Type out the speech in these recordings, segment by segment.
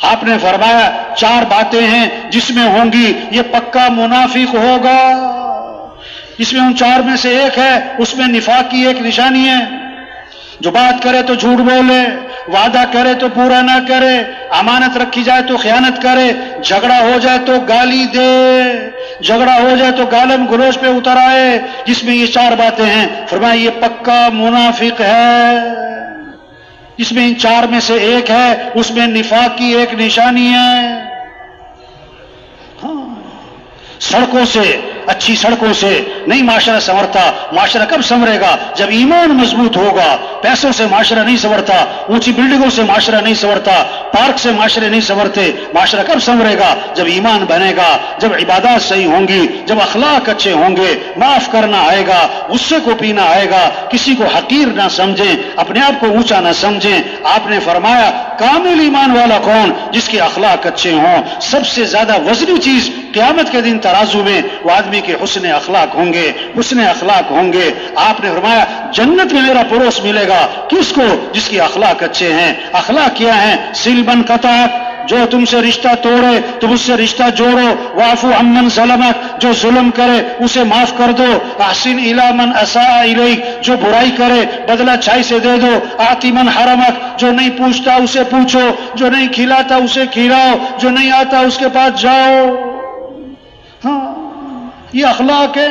آپ نے فرمایا 4 باتیں ہیں جس میں ہوں گی یہ پکا منافق ہوگا. اس میں ان 4 میں سے ایک ہے، اس میں نفاق کی ایک نشانی ہے. جو بات کرے تو جھوٹ بولے، وعدہ کرے تو پورا نہ کرے، امانت رکھی جائے تو خیانت کرے، جھگڑا ہو جائے تو گالی دے، جھگڑا ہو جائے تو گالم گلوچ پہ اتر آئے. جس میں یہ 4 باتیں ہیں فرمایا یہ پکا منافق ہے. اس میں ان 4 میں سے ایک ہے، اس میں نفاق کی ایک نشانی ہے. سڑکوں سے، اچھی سڑکوں سے نہیں معاشرہ سنورتا. معاشرہ کب سنورے گا؟ جب ایمان مضبوط ہوگا. پیسوں سے معاشرہ نہیں سنورتا، اونچی بلڈنگوں سے معاشرہ نہیں سنورتا، پارک سے معاشرے نہیں سنورتے. معاشرہ کب سنورے گا؟ جب ایمان بنے گا، جب عبادات صحیح ہوں گی، جب اخلاق اچھے ہوں گے، معاف کرنا آئے گا، غصے کو پینا آئے گا، کسی کو حقیر نہ سمجھیں، اپنے آپ کو اونچا نہ سمجھیں. آپ نے فرمایا کامل ایمان والا کون؟ جس کے اخلاق اچھے ہوں. سب سے زیادہ وزنی چیز قیامت کے دن ترازو میں وہ آدمی کے حسن اخلاق ہوں گے، حسن اخلاق ہوں گے. آپ نے فرمایا جنت میں میرا پڑوس ملے گا کس کو؟ جس کے اخلاق اچھے ہیں. اخلاق کیا ہیں؟ سل من قطعک، جو تم سے رشتہ توڑے تم اس سے رشتہ جوڑو. واعفو عمن ظلمک، جو ظلم کرے اسے معاف کر دو. احسن الی من اساء الیک، جو برائی کرے بدلہ اچھائی سے دے دو. آتی من حرمک، جو نہیں پوچھتا اسے پوچھو، جو نہیں کھلاتا اسے کھلاؤ، جو نہیں آتا اس کے پاس جاؤ. ہاں یہ اخلاق ہے.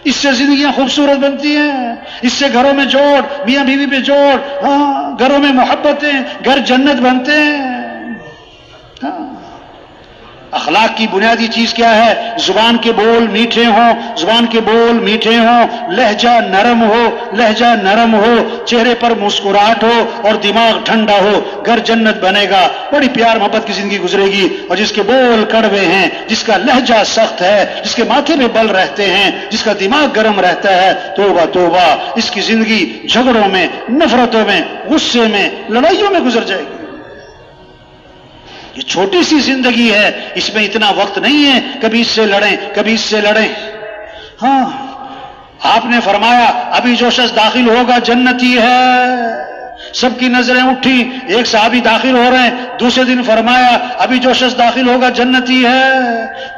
اس سے زندگیاں خوبصورت بنتی ہیں، اس سے گھروں میں جوڑ، میاں بیوی پہ جوڑ، ہاں گھروں میں محبتیں، گھر جنت بنتے ہیں. ہاں اخلاق کی بنیادی چیز کیا ہے؟ زبان کے بول میٹھے ہوں، زبان کے بول میٹھے ہوں، لہجہ نرم ہو، لہجہ نرم ہو، چہرے پر مسکراہٹ ہو اور دماغ ٹھنڈا ہو. گھر جنت بنے گا، بڑی پیار محبت کی زندگی گزرے گی. اور جس کے بول کڑوے ہیں، جس کا لہجہ سخت ہے، جس کے ماتھے پہ بل رہتے ہیں، جس کا دماغ گرم رہتا ہے، توبہ توبہ، اس کی زندگی جھگڑوں میں، نفرتوں میں، غصے میں، لڑائیوں میں گزر جائے گی. یہ چھوٹی سی زندگی ہے، اس میں اتنا وقت نہیں ہے کبھی اس سے لڑیں کبھی اس سے لڑیں. ہاں آپ نے فرمایا ابھی جو شخص داخل ہوگا جنتی ہے. سب کی نظریں اٹھی، ایک صحابی داخل ہو رہے ہیں. دوسرے دن فرمایا ابھی جو شخص داخل ہوگا جنتی ہے.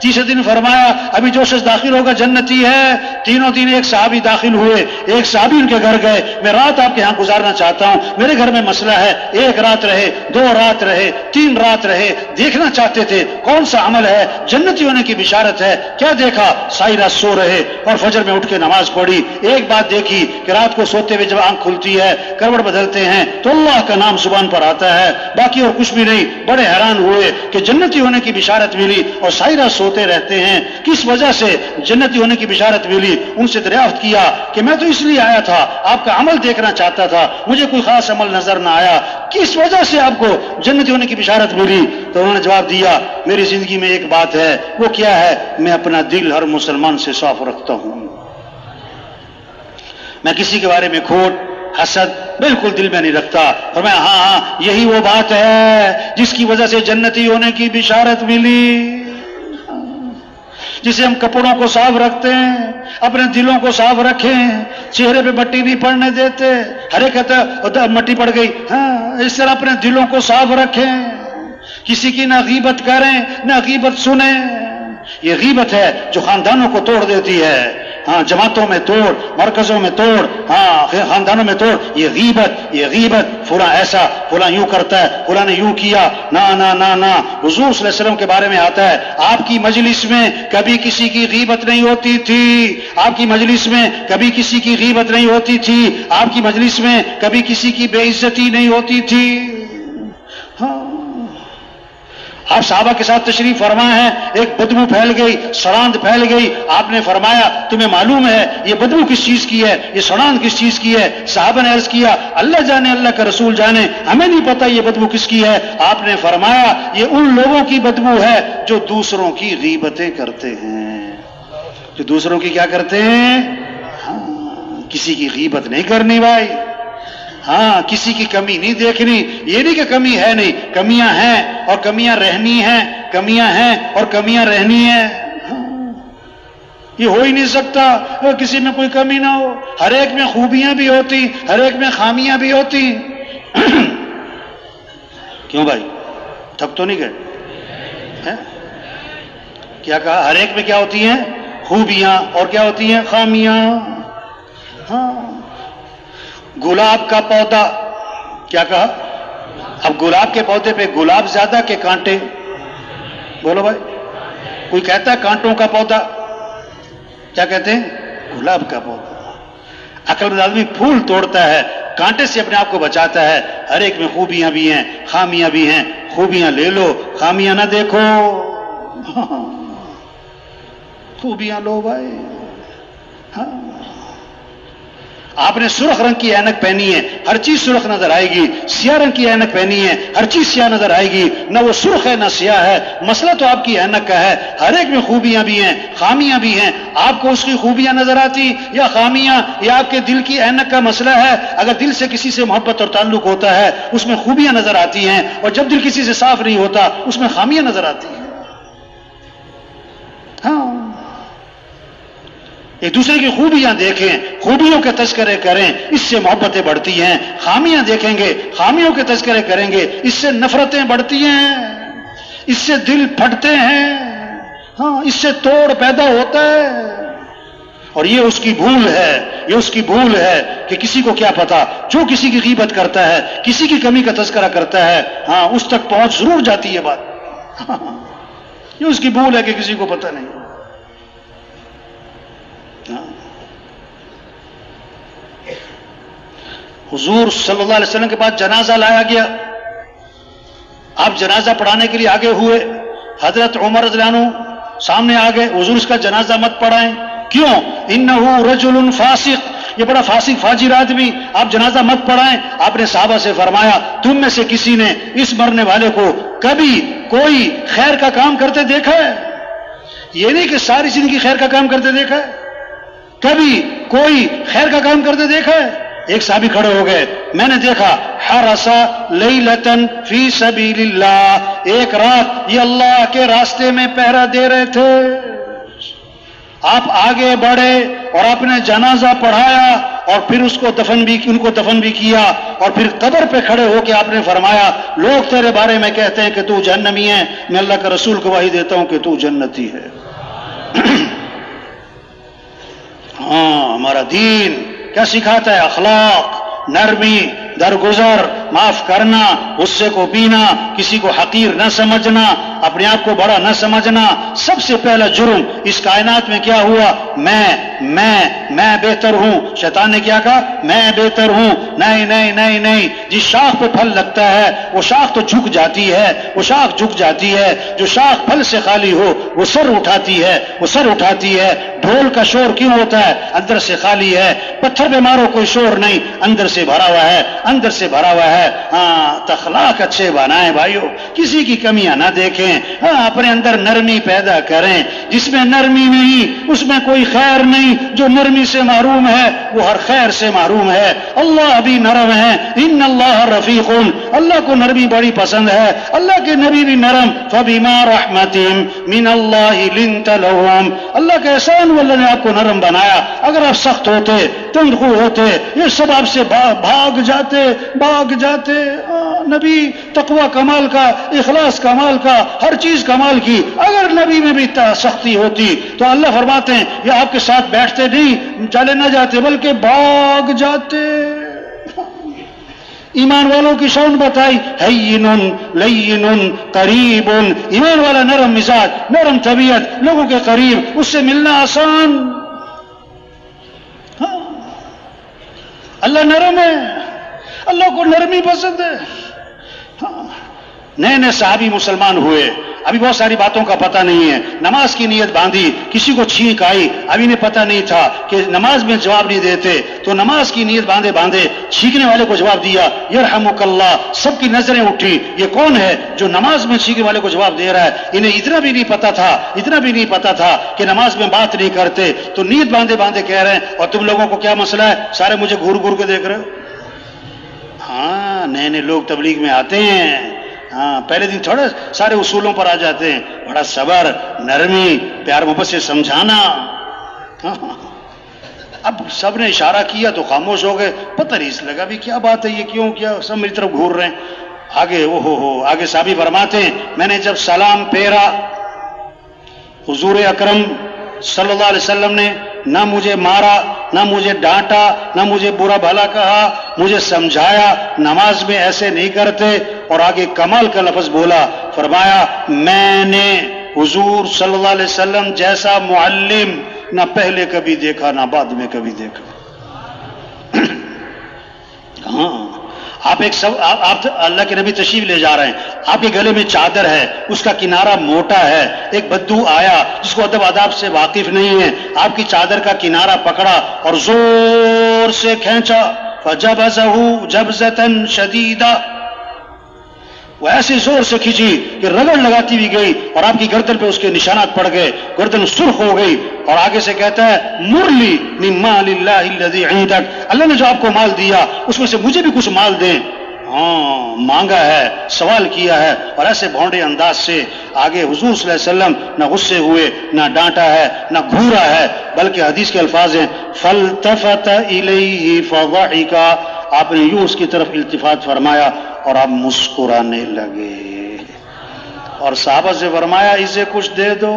تیسرے دن فرمایا ابھی جو شخص داخل ہوگا جنتی ہے. تینوں دن ایک صحابی داخل ہوئے. ایک صحابی ان کے گھر گئے، میں رات آپ کے ہاں گزارنا چاہتا ہوں، میرے گھر میں مسئلہ ہے. 1 رات رہے، 2 رات رہے، 3 رات رہے. دیکھنا چاہتے تھے کون سا عمل ہے جنتی ہونے کی بشارت ہے. کیا دیکھا؟ ساری رات سو رہے اور فجر میں اٹھ کے نماز پڑھی. ایک بات دیکھی کہ رات کو سوتے ہوئے جب آنکھ کھلتی ہے، کروٹ بدلتے ہیں تو اللہ کا نام زبان پر آتا ہے، باقی اور کچھ بھی نہیں. بڑے حیران ہوئے کہ جنتی ہونے کی بشارت ملی اور ساری رات سوتے رہتے ہیں. کس وجہ سے جنتی ہونے کی بشارت ملی؟ ان سے دریافت کیا کہ میں تو اس لیے آیا تھا، آپ کا عمل دیکھنا چاہتا تھا، مجھے کوئی خاص عمل نظر نہ آیا، کس وجہ سے آپ کو جنتی ہونے کی بشارت ملی؟ تو انہوں نے جواب دیا میری زندگی میں ایک بات ہے. وہ کیا ہے؟ میں اپنا دل ہر مسلمان سے صاف رکھتا ہوں. میں کسی کے بارے میں کھوٹ، حسد بالکل دل میں نہیں رکھتا. اور میں ہاں یہی وہ بات ہے جس کی وجہ سے جنتی ہونے کی بشارت ملی. جسے ہم کپڑوں کو صاف رکھتے ہیں، اپنے دلوں کو صاف رکھیں، چہرے پہ مٹی نہیں پڑنے دیتے. ہر ایک کہتا ہے مٹی پڑ گئی، ہاں اس طرح اپنے دلوں کو صاف رکھیں. کسی کی نہ غیبت کریں نہ غیبت سنیں. یہ غیبت ہے جو خاندانوں کو توڑ دیتی ہے. ہاں جماعتوں میں توڑ، مرکزوں میں توڑ، ہاں خاندانوں میں توڑ. یہ غیبت فلاں ایسا، فلاں یوں کرتا ہے، فلاں نے یوں کیا. نا نا نا نا، حضور صلی اللہ علیہ وسلم کے بارے میں آتا ہے آپ کی مجلس میں کبھی کسی کی غیبت نہیں ہوتی تھی. آپ کی مجلس میں کبھی کسی کی غیبت نہیں ہوتی تھی. آپ کی مجلس میں کبھی کسی کی بے عزتی نہیں ہوتی تھی. ہاں آپ صحابہ کے ساتھ تشریف فرما ہے، ایک بدبو پھیل گئی، سڑاند پھیل گئی. آپ نے فرمایا تمہیں معلوم ہے یہ بدبو کس چیز کی ہے، یہ سڑاند کس چیز کی ہے؟ صحابہ نے عرض کیا اللہ جانے، اللہ کا رسول جانے، ہمیں نہیں پتا یہ بدبو کس کی ہے. آپ نے فرمایا یہ ان لوگوں کی بدبو ہے جو دوسروں کی غیبتیں کرتے ہیں. جو دوسروں کی کیا کرتے ہیں؟ ہاں کسی کی غیبت نہیں کرنی بھائی. ہاں کسی کی کمی نہیں دیکھنی. یہ نہیں کہ کمی ہے نہیں، کمیاں ہیں اور کمیاں رہنی ہیں، کمیاں ہیں اور کمیاں رہنی ہیں. یہ ہو ہی نہیں سکتا کسی میں کوئی کمی نہ ہو. ہر ایک میں خوبیاں بھی ہوتی، ہر ایک میں خامیاں بھی ہوتی. کیوں بھائی؟ تھک تو نہیں گئے ہیں؟ کیا کہا؟ ہر ایک میں کیا ہوتی ہیں؟ خوبیاں، اور کیا ہوتی ہیں؟ خامیاں. ہاں. گلاب کا پودا، کیا کہا؟ اب گلاب کے پودے پہ گلاب زیادہ کہ کانٹے؟ بولو بھائی. کوئی کہتا ہے کانٹوں کا پودا، کیا کہتے ہیں؟ گلاب کا پودا. عقل مند آدمی پھول توڑتا ہے، کانٹے سے اپنے آپ کو بچاتا ہے. ہر ایک میں خوبیاں بھی ہیں، خامیاں بھی ہیں. خوبیاں لے لو، خامیاں نہ دیکھو. خوبیاں لو بھائی. ہاں. آپ نے سرخ رنگ کی اینک پہنی ہے، ہر چیز سرخ نظر آئے گی. سیاہ رنگ کی اینک پہنی ہے، ہر چیز سیاہ نظر آئے گی. نہ وہ سرخ ہے نہ سیاہ ہے. مسئلہ تو آپ کی اینک کا ہے. ہر ایک میں خوبیاں بھی ہیں، خامیاں بھی ہیں. آپ کو اس کی خوبیاں نظر آتی یا خامیاں؟ یہ آپ کے دل کی اینک کا مسئلہ ہے. اگر دل سے کسی سے محبت اور تعلق ہوتا ہے اس میں خوبیاں نظر آتی ہیں، اور جب دل کسی سے صاف نہیں ہوتا اس میں خامیاں نظر آتی ہیں. ہاں. ایک دوسرے کی خوبیاں دیکھیں، خوبیوں کے تذکرے کریں، اس سے محبتیں بڑھتی ہیں. خامیاں دیکھیں گے، خامیوں کے تذکرے کریں گے، اس سے نفرتیں بڑھتی ہیں، اس سے دل پھٹتے ہیں. ہاں. اس سے توڑ پیدا ہوتا ہے. اور یہ اس کی بھول ہے، یہ اس کی بھول ہے کہ کسی کو کیا پتا. جو کسی کی غیبت کرتا ہے، کسی کی کمی کا تذکرہ کرتا ہے، ہاں اس تک پہنچ ضرور جاتی ہے بات. یہ اس کی بھول ہے کہ کسی کو پتہ نہیں. حضور صلی اللہ علیہ وسلم کے پاس جنازہ لایا گیا. آپ جنازہ پڑھانے کے لیے آگے ہوئے. حضرت عمر رضی اللہ عنہ سامنے آ گئے. حضور اس کا جنازہ مت پڑھائیں. کیوں؟ انہ رجل فاسق، یہ بڑا فاسق فاجر آدمی، آپ جنازہ مت پڑھائیں. آپ نے صحابہ سے فرمایا تم میں سے کسی نے اس مرنے والے کو کبھی کوئی خیر کا کام کرتے دیکھا ہے؟ یہ نہیں کہ ساری زندگی خیر کا کام کرتے دیکھا ہے، کبھی کوئی خیر کا کام کرتے دیکھا ہے؟ ایک صحابی کھڑے ہو گئے، میں نے دیکھا حرسا لیلتن فی سبیل اللہ، ایک رات یہ اللہ کے راستے میں پہرا دے رہے تھے. آپ آگے بڑھے اور اپنے جنازہ پڑھایا اور پھر اس کو ان کو دفن بھی کیا، اور پھر قبر پہ کھڑے ہو کے آپ نے فرمایا لوگ تیرے بارے میں کہتے ہیں کہ تو جہنمی ہے، میں اللہ کا رسول گواہی دیتا ہوں کہ تو جنتی ہے. ہاں. ہمارا دین کیا سکھاتا ہے؟ اخلاق، نرمی، درگزر، معاف کرنا، غصے کو پینا، کسی کو حقیر نہ سمجھنا، اپنے آپ کو بڑا نہ سمجھنا. سب سے پہلا جرم اس کائنات میں کیا ہوا؟ میں بہتر ہوں. شیطان نے کیا کہا؟ میں بہتر ہوں. نہیں نہیں نہیں نہیں. جس شاخ پہ پھل لگتا ہے وہ شاخ تو جھک جاتی ہے، وہ شاخ جھک جاتی ہے. جو شاخ پھل سے خالی ہو وہ سر اٹھاتی ہے، وہ سر اٹھاتی ہے. ڈھول کا شور کیوں ہوتا ہے؟ اندر سے خالی ہے. پتھر پہ مارو کوئی شور نہیں، اندر سے بھرا ہوا ہے، اندر سے بھرا ہوا ہے. ہاں. اخلاق اچھے بنائیں بھائیو، کسی کی کمیاں نہ دیکھیں. ہاں. اپنے اندر نرمی پیدا کریں. جس میں نرمی نہیں اس میں کوئی خیر نہیں. جو نرمی سے محروم ہے وہ ہر خیر سے محروم ہے. اللہ بھی نرم ہے. ان اللہ رفیق، اللہ کو نرمی بڑی پسند ہے. اللہ کے نبی بھی نرم. فبما رحمت من اللہ لنت لهم، اللہ کا احسان وہ اللہ نے آپ کو نرم بنایا. اگر آپ سخت ہوتے، تند خو ہوتے، یہ سب آپ سے بھاگ جاتے. نبی تقوی کمال کا، اخلاص کمال کا، ہر چیز کمال کی. اگر نبی میں بھی سختی ہوتی تو اللہ فرماتے ہیں یہ آپ کے ساتھ بیٹھتے نہیں، چلے نہ جاتے بلکہ بھاگ جاتے. ایمان والوں کی شان بتائی، ہین لین قریب. ایمان والا نرم مزاج، نرم طبیعت، لوگوں کے قریب، اس سے ملنا آسان. ہاں. اللہ نرم ہے، اللہ کو نرمی پسند ہے. ہاں. نئے نئے صحابی مسلمان ہوئے، ابھی بہت ساری باتوں کا پتہ نہیں ہے. نماز کی نیت باندھی، کسی کو چھینک آئی، ابھی نے پتہ نہیں تھا کہ نماز میں جواب نہیں دیتے، تو نماز کی نیت باندھے چھینکنے والے کو جواب دیا یرحمک اللہ. سب کی نظریں اٹھی، یہ کون ہے جو نماز میں چھینکنے والے کو جواب دے رہا ہے؟ انہیں اتنا بھی نہیں پتا تھا کہ نماز میں بات نہیں کرتے، تو نیت باندھے کہہ رہے ہیں اور تم لوگوں کو کیا مسئلہ ہے؟ سارے مجھے گھور کے دیکھ رہے ہو. ہاں. نئے لوگ تبلیغ میں آتے ہیں، ہاں پہلے دن تھوڑا سارے اصولوں پر آ جاتے ہیں. بڑا صبر، نرمی، پیار محبت سے سمجھانا. اب سب نے اشارہ کیا تو خاموش ہو گئے. پتہ نہیں اس لگا بھی کیا بات ہے، یہ کیوں کیا سب میری طرف گھور رہے ہیں. آگے صحابی فرماتے ہیں میں نے جب سلام پھیرا حضور اکرم صلی اللہ علیہ وسلم نے نہ مجھے مارا نہ مجھے ڈانٹا نہ مجھے برا بھلا کہا، مجھے سمجھایا نماز میں ایسے نہیں کرتے، اور آگے کمال کا لفظ بولا، فرمایا میں نے حضور صلی اللہ علیہ وسلم جیسا معلم نہ پہلے کبھی دیکھا نہ بعد میں کبھی دیکھا۔ ہاں آپ اللہ کے نبی تشریف لے جا رہے ہیں، آپ کے گلے میں چادر ہے، اس کا کنارہ موٹا ہے، ایک بدو آیا جس کو ادب آداب سے واقف نہیں ہے، آپ کی چادر کا کنارہ پکڑا اور زور سے کھینچا، فجبزہ جبزۃ شدیدہ، وہ ایسے زور سے کھینچی کہ رگڑ لگاتی بھی گئی اور آپ کی گردن پہ اس کے نشانات پڑ گئے، گردن سرخ ہو گئی، اور آگے سے کہتا ہے مرلی من مال اللہ الذی عندک، اللہ نے جو آپ کو مال دیا اس میں سے مجھے بھی کچھ مال دیں۔ ہاں مانگا ہے، سوال کیا ہے، اور ایسے بھونڈے انداز سے آگے حضور صلی اللہ علیہ وسلم نہ غصے ہوئے نہ ڈانٹا ہے نہ گھورا ہے، بلکہ حدیث کے الفاظ ہیں فالتفت الیہ فضحک، آپ نے یوں اس کی طرف التفات فرمایا اور آپ مسکرانے لگے، اور صحابہ سے فرمایا اسے کچھ دے دو،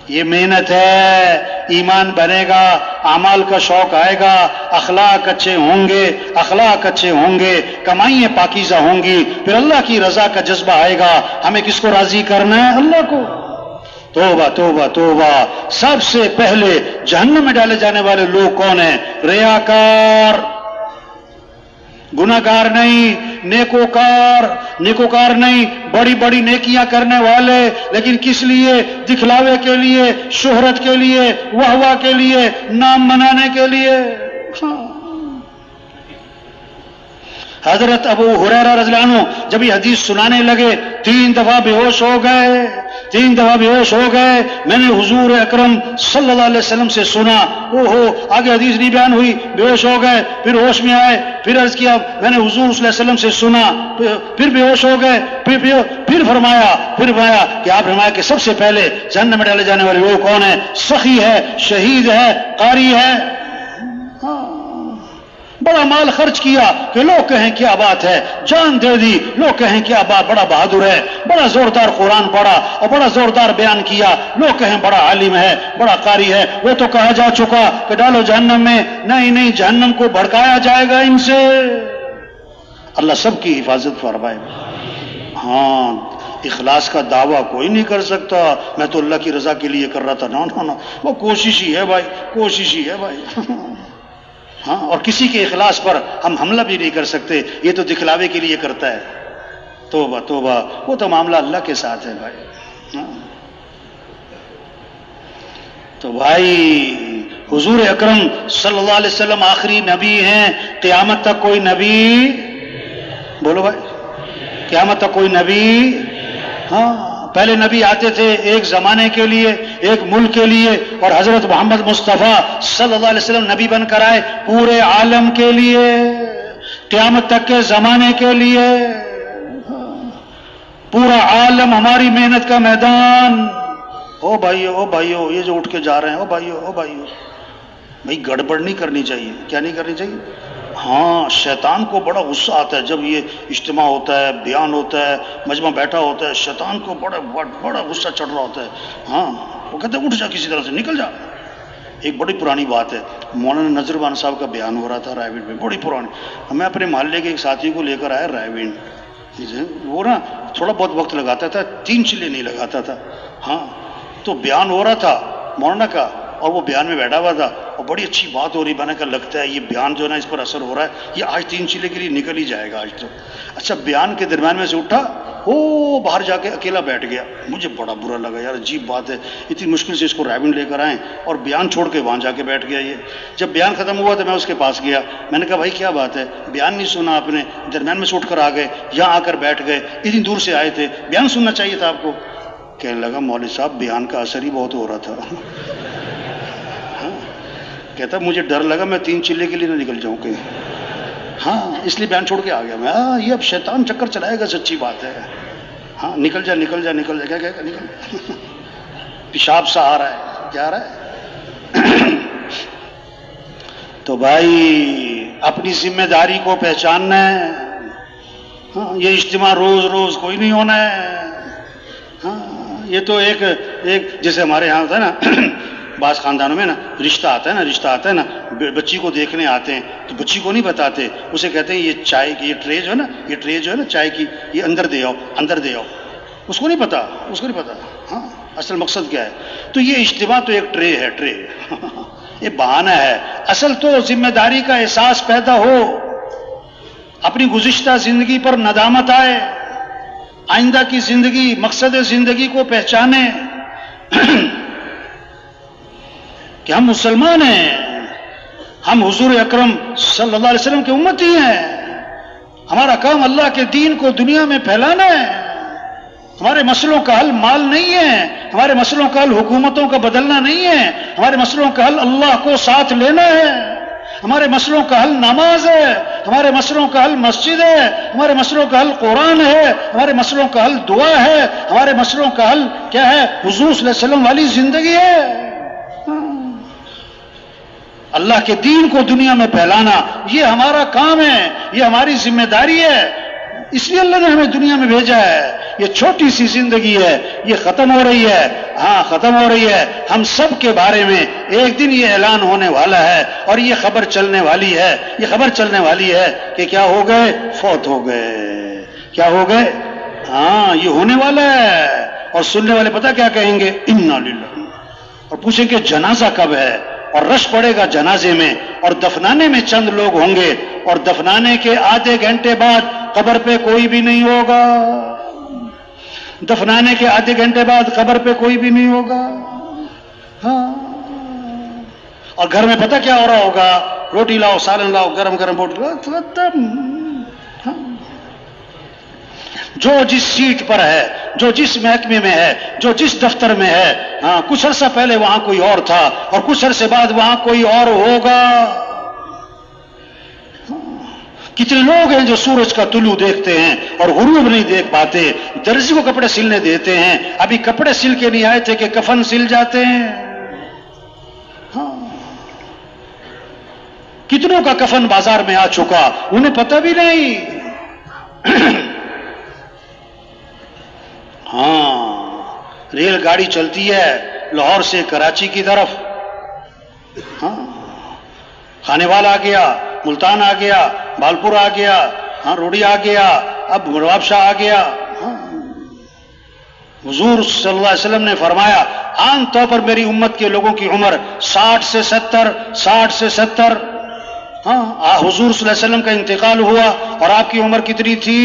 یہ محنت ہے، ایمان بنے گا، اعمال کا شوق آئے گا، اخلاق اچھے ہوں گے، کمائیاں پاکیزہ ہوں گی، پھر اللہ کی رضا کا جذبہ آئے گا۔ ہمیں کس کو راضی کرنا ہے؟ اللہ کو۔ توبہ توبہ توبہ، سب سے پہلے جہنم میں ڈالے جانے والے لوگ کون ہیں؟ ریاکار، گناہگار نہیں، نیکوکار نہیں، بڑی بڑی نیکیاں کرنے والے، لیکن کس لیے؟ دکھلاوے کے لیے، شہرت کے لیے، واہ واہ کے لیے، نام منانے کے لیے۔ حضرت ابو ہریرہ رضی اللہ عنہ جب یہ حدیث سنانے لگے 3 دفعہ بے ہوش ہو گئے، میں نے حضور اکرم صلی اللہ علیہ وسلم سے سنا، آگے حدیث نہیں بیان ہوئی، بے ہوش ہو گئے، پھر ہوش میں آئے، پھر عرض کیا میں نے حضور صلی اللہ علیہ وسلم سے سنا، پھر بے ہوش ہو گئے، پھر فرمایا کہ آپ فرمایا کہ سب سے پہلے جہنم میں ڈالے جانے والے لوگ کون ہیں؟ سخی ہے، شہید ہے، قاری ہے، بڑا مال خرچ کیا کہ لوگ کہیں کیا بات ہے، جان دے دی لوگ کہیں کیا بات، بڑا بہادر ہے، بڑا زوردار قرآن پڑھا اور بڑا زوردار بیان کیا، لوگ کہیں بڑا عالم ہے، بڑا قاری ہے۔ وہ تو کہا جا چکا کہ ڈالو جہنم میں، نہیں، جہنم کو بھڑکایا جائے گا ان سے۔ اللہ سب کی حفاظت فرمائے۔ ہاں اخلاص کا دعویٰ کوئی نہیں کر سکتا میں تو اللہ کی رضا کے لیے کر رہا تھا، نہ وہ کوشش ہی ہے بھائی ہاں، اور کسی کے اخلاص پر ہم حملہ بھی نہیں کر سکتے، یہ تو دکھلاوے کے لیے کرتا ہے۔ توبہ، وہ تو معاملہ اللہ کے ساتھ ہے بھائی۔ ہاں تو بھائی حضور اکرم صلی اللہ علیہ وسلم آخری نبی ہیں، قیامت تک کوئی نبی، بولو بھائی، قیامت تک کوئی نبی، ہاں پہلے نبی آتے تھے ایک زمانے کے لیے، ایک ملک کے لیے، اور حضرت محمد مصطفیٰ صلی اللہ علیہ وسلم نبی بن کر آئے پورے عالم کے لیے، قیامت تک کے زمانے کے لیے۔ پورا عالم ہماری محنت کا میدان۔ او بھائیو یہ جو اٹھ کے جا رہے ہیں، او بھائیو بھائی گڑبڑ نہیں کرنی چاہیے۔ کیا نہیں کرنی چاہیے؟ ہاں شیطان کو بڑا غصہ آتا ہے جب یہ اجتماع ہوتا ہے، بیان ہوتا ہے، مجمع بیٹھا ہوتا ہے، شیطان کو بڑا غصہ چڑھ رہا ہوتا ہے۔ ہاں وہ کہتے ہیں اٹھ جا، کسی طرح سے نکل جا۔ ایک بڑی پرانی بات ہے، مولانا نذر بان صاحب کا بیان ہو رہا تھا رائے وینڈ میں، بڑی پرانی۔ میں اپنے محلے کے ایک ساتھی کو لے کر آیا رائے وینڈ، وہ نا تھوڑا بہت وقت لگاتا تھا، 3 چلے نہیں لگاتا تھا۔ ہاں تو بیان ہو رہا تھا مولانا کا، اور وہ بیان میں بیٹھا ہوا تھا اور بڑی اچھی بات ہو رہی، میں نے کہا لگتا ہے یہ بیان جو ہے نا اس پر اثر ہو رہا ہے، یہ آج 3 چلے کے لیے نکل ہی جائے گا آج تو۔ اچھا بیان کے درمیان میں سے اٹھا، باہر جا کے اکیلا بیٹھ گیا۔ مجھے بڑا برا لگا، یار عجیب بات ہے، اتنی مشکل سے اس کو رائے وینڈ لے کر آئیں اور بیان چھوڑ کے وہاں جا کے بیٹھ گیا۔ یہ جب بیان ختم ہوا تو میں اس کے پاس گیا، میں نے کہا بھائی کیا بات ہے، بیان نہیں سنا آپ نے، درمیان میں سے اٹھ کر آ گئے، یہاں آ کر بیٹھ گئے، اتنی دور سے آئے تھے، بیان سننا چاہیے تھا آپ کو۔ کہنے لگا مولوی صاحب بیان کا اثر ہی بہت ہو رہا تھا۔ کہتا مجھے ڈر لگا میں 3 چلے کے لیے نہ نکل جاؤں کہیں، ہاں اس لیے بیان چھوڑ کے آ گیا میں۔ یہ اب شیطان چکر چلائے گا، سچی بات ہے۔ ہاں نکل جا کیا نکل، پیشاب سا آ رہا ہے، کیا آ رہا ہے؟ تو بھائی اپنی ذمہ داری کو پہچاننا ہے، ہاں یہ اجتماع روز روز کوئی نہیں ہونا ہے. ہاں یہ تو ایک جیسے ہمارے یہاں ہوتا ہے نا بعض خاندانوں میں نا رشتہ آتا ہے نا بچی کو دیکھنے آتے ہیں تو بچی کو نہیں بتاتے, اسے کہتے ہیں یہ چائے کی یہ ٹرے جو ہے نا چائے کی, یہ اندر دے آؤ. اس کو نہیں پتا ہاں اصل مقصد کیا ہے. تو یہ اجتماع تو ایک ٹرے ہے یہ بہانہ ہے. اصل تو ذمہ داری کا احساس پیدا ہو, اپنی گزشتہ زندگی پر ندامت آئے, آئندہ کی زندگی مقصد زندگی کو پہچانے کہ ہم مسلمان ہیں, ہم حضور اکرم صلی اللہ علیہ وسلم کے امتی ہیں, ہمارا کام اللہ کے دین کو دنیا میں پھیلانا ہے. ہمارے مسئلوں کا حل مال نہیں ہے, ہمارے مسئلوں کا حل حکومتوں کا بدلنا نہیں ہے, ہمارے مسئلوں کا حل اللہ کو ساتھ لینا ہے. ہمارے مسئلوں کا حل نماز ہے, ہمارے مسئلوں کا حل مسجد ہے, ہمارے مسئلوں کا حل قرآن ہے, ہمارے مسئلوں کا حل دعا ہے, ہمارے مسئلوں کا حل کیا ہے؟ حضور صلی اللہ علیہ وسلم والی زندگی ہے. اللہ کے دین کو دنیا میں پھیلانا یہ ہمارا کام ہے, یہ ہماری ذمہ داری ہے. اس لیے اللہ نے ہمیں دنیا میں بھیجا ہے. یہ چھوٹی سی زندگی ہے, یہ ختم ہو رہی ہے. ہاں ختم ہو رہی ہے. ہم سب کے بارے میں ایک دن یہ اعلان ہونے والا ہے اور یہ خبر چلنے والی ہے کہ کیا ہو گئے؟ فوت ہو گئے. کیا ہو گئے؟ ہاں یہ ہونے والا ہے. اور سننے والے پتہ کیا کہیں گے؟ انا للہ. اور پوچھیں کہ جنازہ کب ہے؟ اور رش پڑے گا جنازے میں, اور دفنانے میں چند لوگ ہوں گے, اور دفنانے کے آدھے گھنٹے بعد قبر پہ کوئی بھی نہیں ہوگا. دفنانے کے آدھے گھنٹے بعد قبر پہ کوئی بھی نہیں ہوگا. ہاں اور گھر میں پتہ کیا ہو رہا ہوگا؟ روٹی لاؤ, سالن لاؤ, گرم گرم روٹی لاؤ. جو جس سیٹ پر ہے, جو جس محکمے میں ہے, جو جس دفتر میں ہے, ہاں کچھ عرصہ پہلے وہاں کوئی اور تھا اور کچھ عرصے بعد وہاں کوئی اور ہوگا. کتنے لوگ ہیں جو سورج کا طلوع دیکھتے ہیں اور غروب نہیں دیکھ پاتے, درزی کو کپڑے سلنے دیتے ہیں, ابھی کپڑے سل کے نہیں آئے تھے کہ کفن سل جاتے ہیں. ہاں کتنوں کا کفن بازار میں آ چکا, انہیں پتہ بھی نہیں. ہاں ریل گاڑی چلتی ہے لاہور سے کراچی کی طرف. ہاں کھانے والا آ گیا, ملتان آ گیا, بھالپور آ گیا, ہاں روڑی آ گیا, اب نواب شاہ آ گیا. حضور صلی اللہ علیہ وسلم نے فرمایا عام طور پر میری امت کے لوگوں کی عمر 60 سے 70. ہاں حضور صلی اللہ علیہ وسلم کا انتقال ہوا اور آپ کی عمر کتنی تھی؟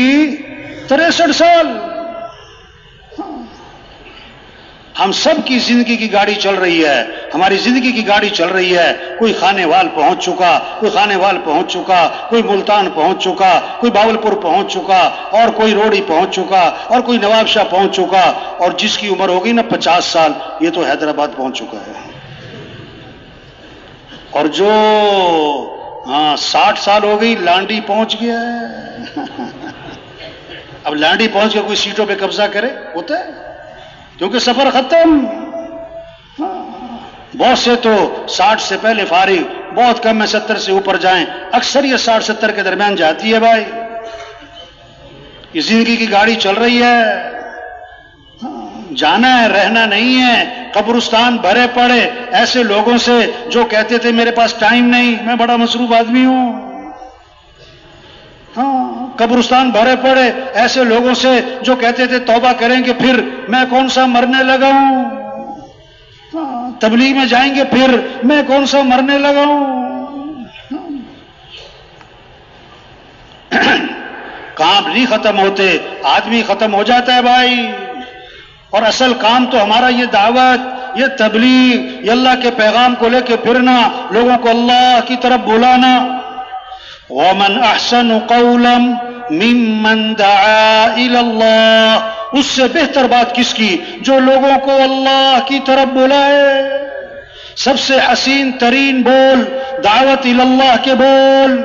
63 سال. ہم سب کی زندگی کی گاڑی چل رہی ہے, ہماری زندگی کی گاڑی چل رہی ہے. کوئی خانے وال پہنچ چکا, کوئی ملتان پہنچ چکا, کوئی باولپور پہنچ چکا, اور کوئی روڑی پہنچ چکا, اور کوئی نواب شاہ پہنچ چکا, اور جس کی عمر ہوگی نا 50 سال یہ تو حیدرآباد پہنچ چکا ہے. اور جو 60 سال ہو گئی لانڈی پہنچ گیا ہے. اب لانڈی پہنچ کے کوئی سیٹوں پہ قبضہ کرے ہوتا ہے کیونکہ سفر ختم. بہت سے تو 60 سے پہلے فارغ, بہت کم میں 70 سے اوپر جائیں, اکثر یہ 60-70 کے درمیان جاتی ہے. بھائی یہ زندگی کی گاڑی چل رہی ہے, جانا ہے رہنا نہیں ہے. قبرستان بھرے پڑے ایسے لوگوں سے جو کہتے تھے میرے پاس ٹائم نہیں, میں بڑا مصروف آدمی ہوں. ہاں قبرستان بھرے پڑے ایسے لوگوں سے جو کہتے تھے توبہ کریں گے پھر میں کون سا مرنے لگا ہوں. تبلیغ میں جائیں گے پھر میں کون سا مرنے لگا ہوں. کام نہیں ختم ہوتے, آدمی ختم ہو جاتا ہے بھائی. اور اصل کام تو ہمارا یہ دعوت, یہ تبلیغ, یہ اللہ کے پیغام کو لے کے پھرنا, لوگوں کو اللہ کی طرف بلانا. وَمَنْ أَحْسَنُ قَوْلًا مِمَّنْ دَعَا إِلَى اللَّهِ, اس سے بہتر بات کس کی جو لوگوں کو اللہ کی طرف بلائے. سب سے حسین ترین بول دعوت الی اللہ کے بول,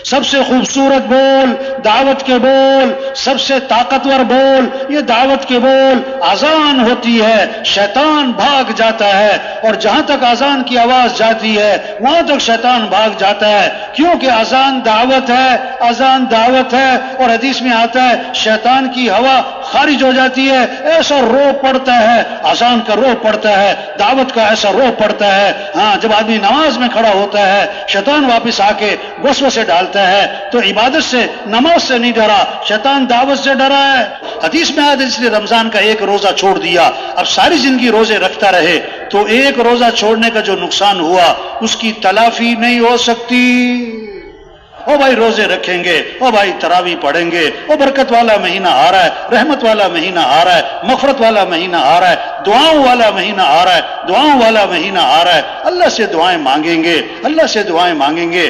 سب سے خوبصورت بول دعوت کے بول، سب سے طاقتور بول یہ دعوت کے بول۔ اذان ہوتی ہے شیطان بھاگ جاتا ہے، اور جہاں تک اذان کی آواز جاتی ہے وہاں تک شیطان بھاگ جاتا ہے، کیونکہ اذان دعوت ہے، اذان دعوت ہے۔ اور حدیث میں آتا ہے شیطان کی ہوا خارج ہو جاتی ہے، ایسا رو پڑتا ہے، اذان کا رو پڑتا ہے، دعوت کا ایسا رو پڑتا ہے۔ ہاں جب آدمی نماز میں کھڑا ہوتا ہے شیطان واپس آ کے وسوسے ڈالتا ہے، تو عبادت سے نماز سے نہیں ڈرا، شیطان دعوت سے ڈرا ہے۔ حدیث میں آتا ہے اس نے رمضان کا ایک روزہ چھوڑ دیا، اب ساری زندگی روزے رکھتا رہے تو ایک روزہ چھوڑنے کا جو نقصان ہوا اس کی تلافی نہیں ہو سکتی۔ او بھائی روزے رکھیں گے، او بھائی تراویح پڑھیں گے، او برکت والا مہینہ آ رہا ہے، رحمت والا مہینہ آ رہا ہے، مغفرت والا مہینہ آ رہا ہے، دعاؤں والا مہینہ آ رہا ہے، دعاؤں والا مہینہ آ رہا ہے، اللہ سے دعائیں مانگیں گے، اللہ سے دعائیں مانگیں گے۔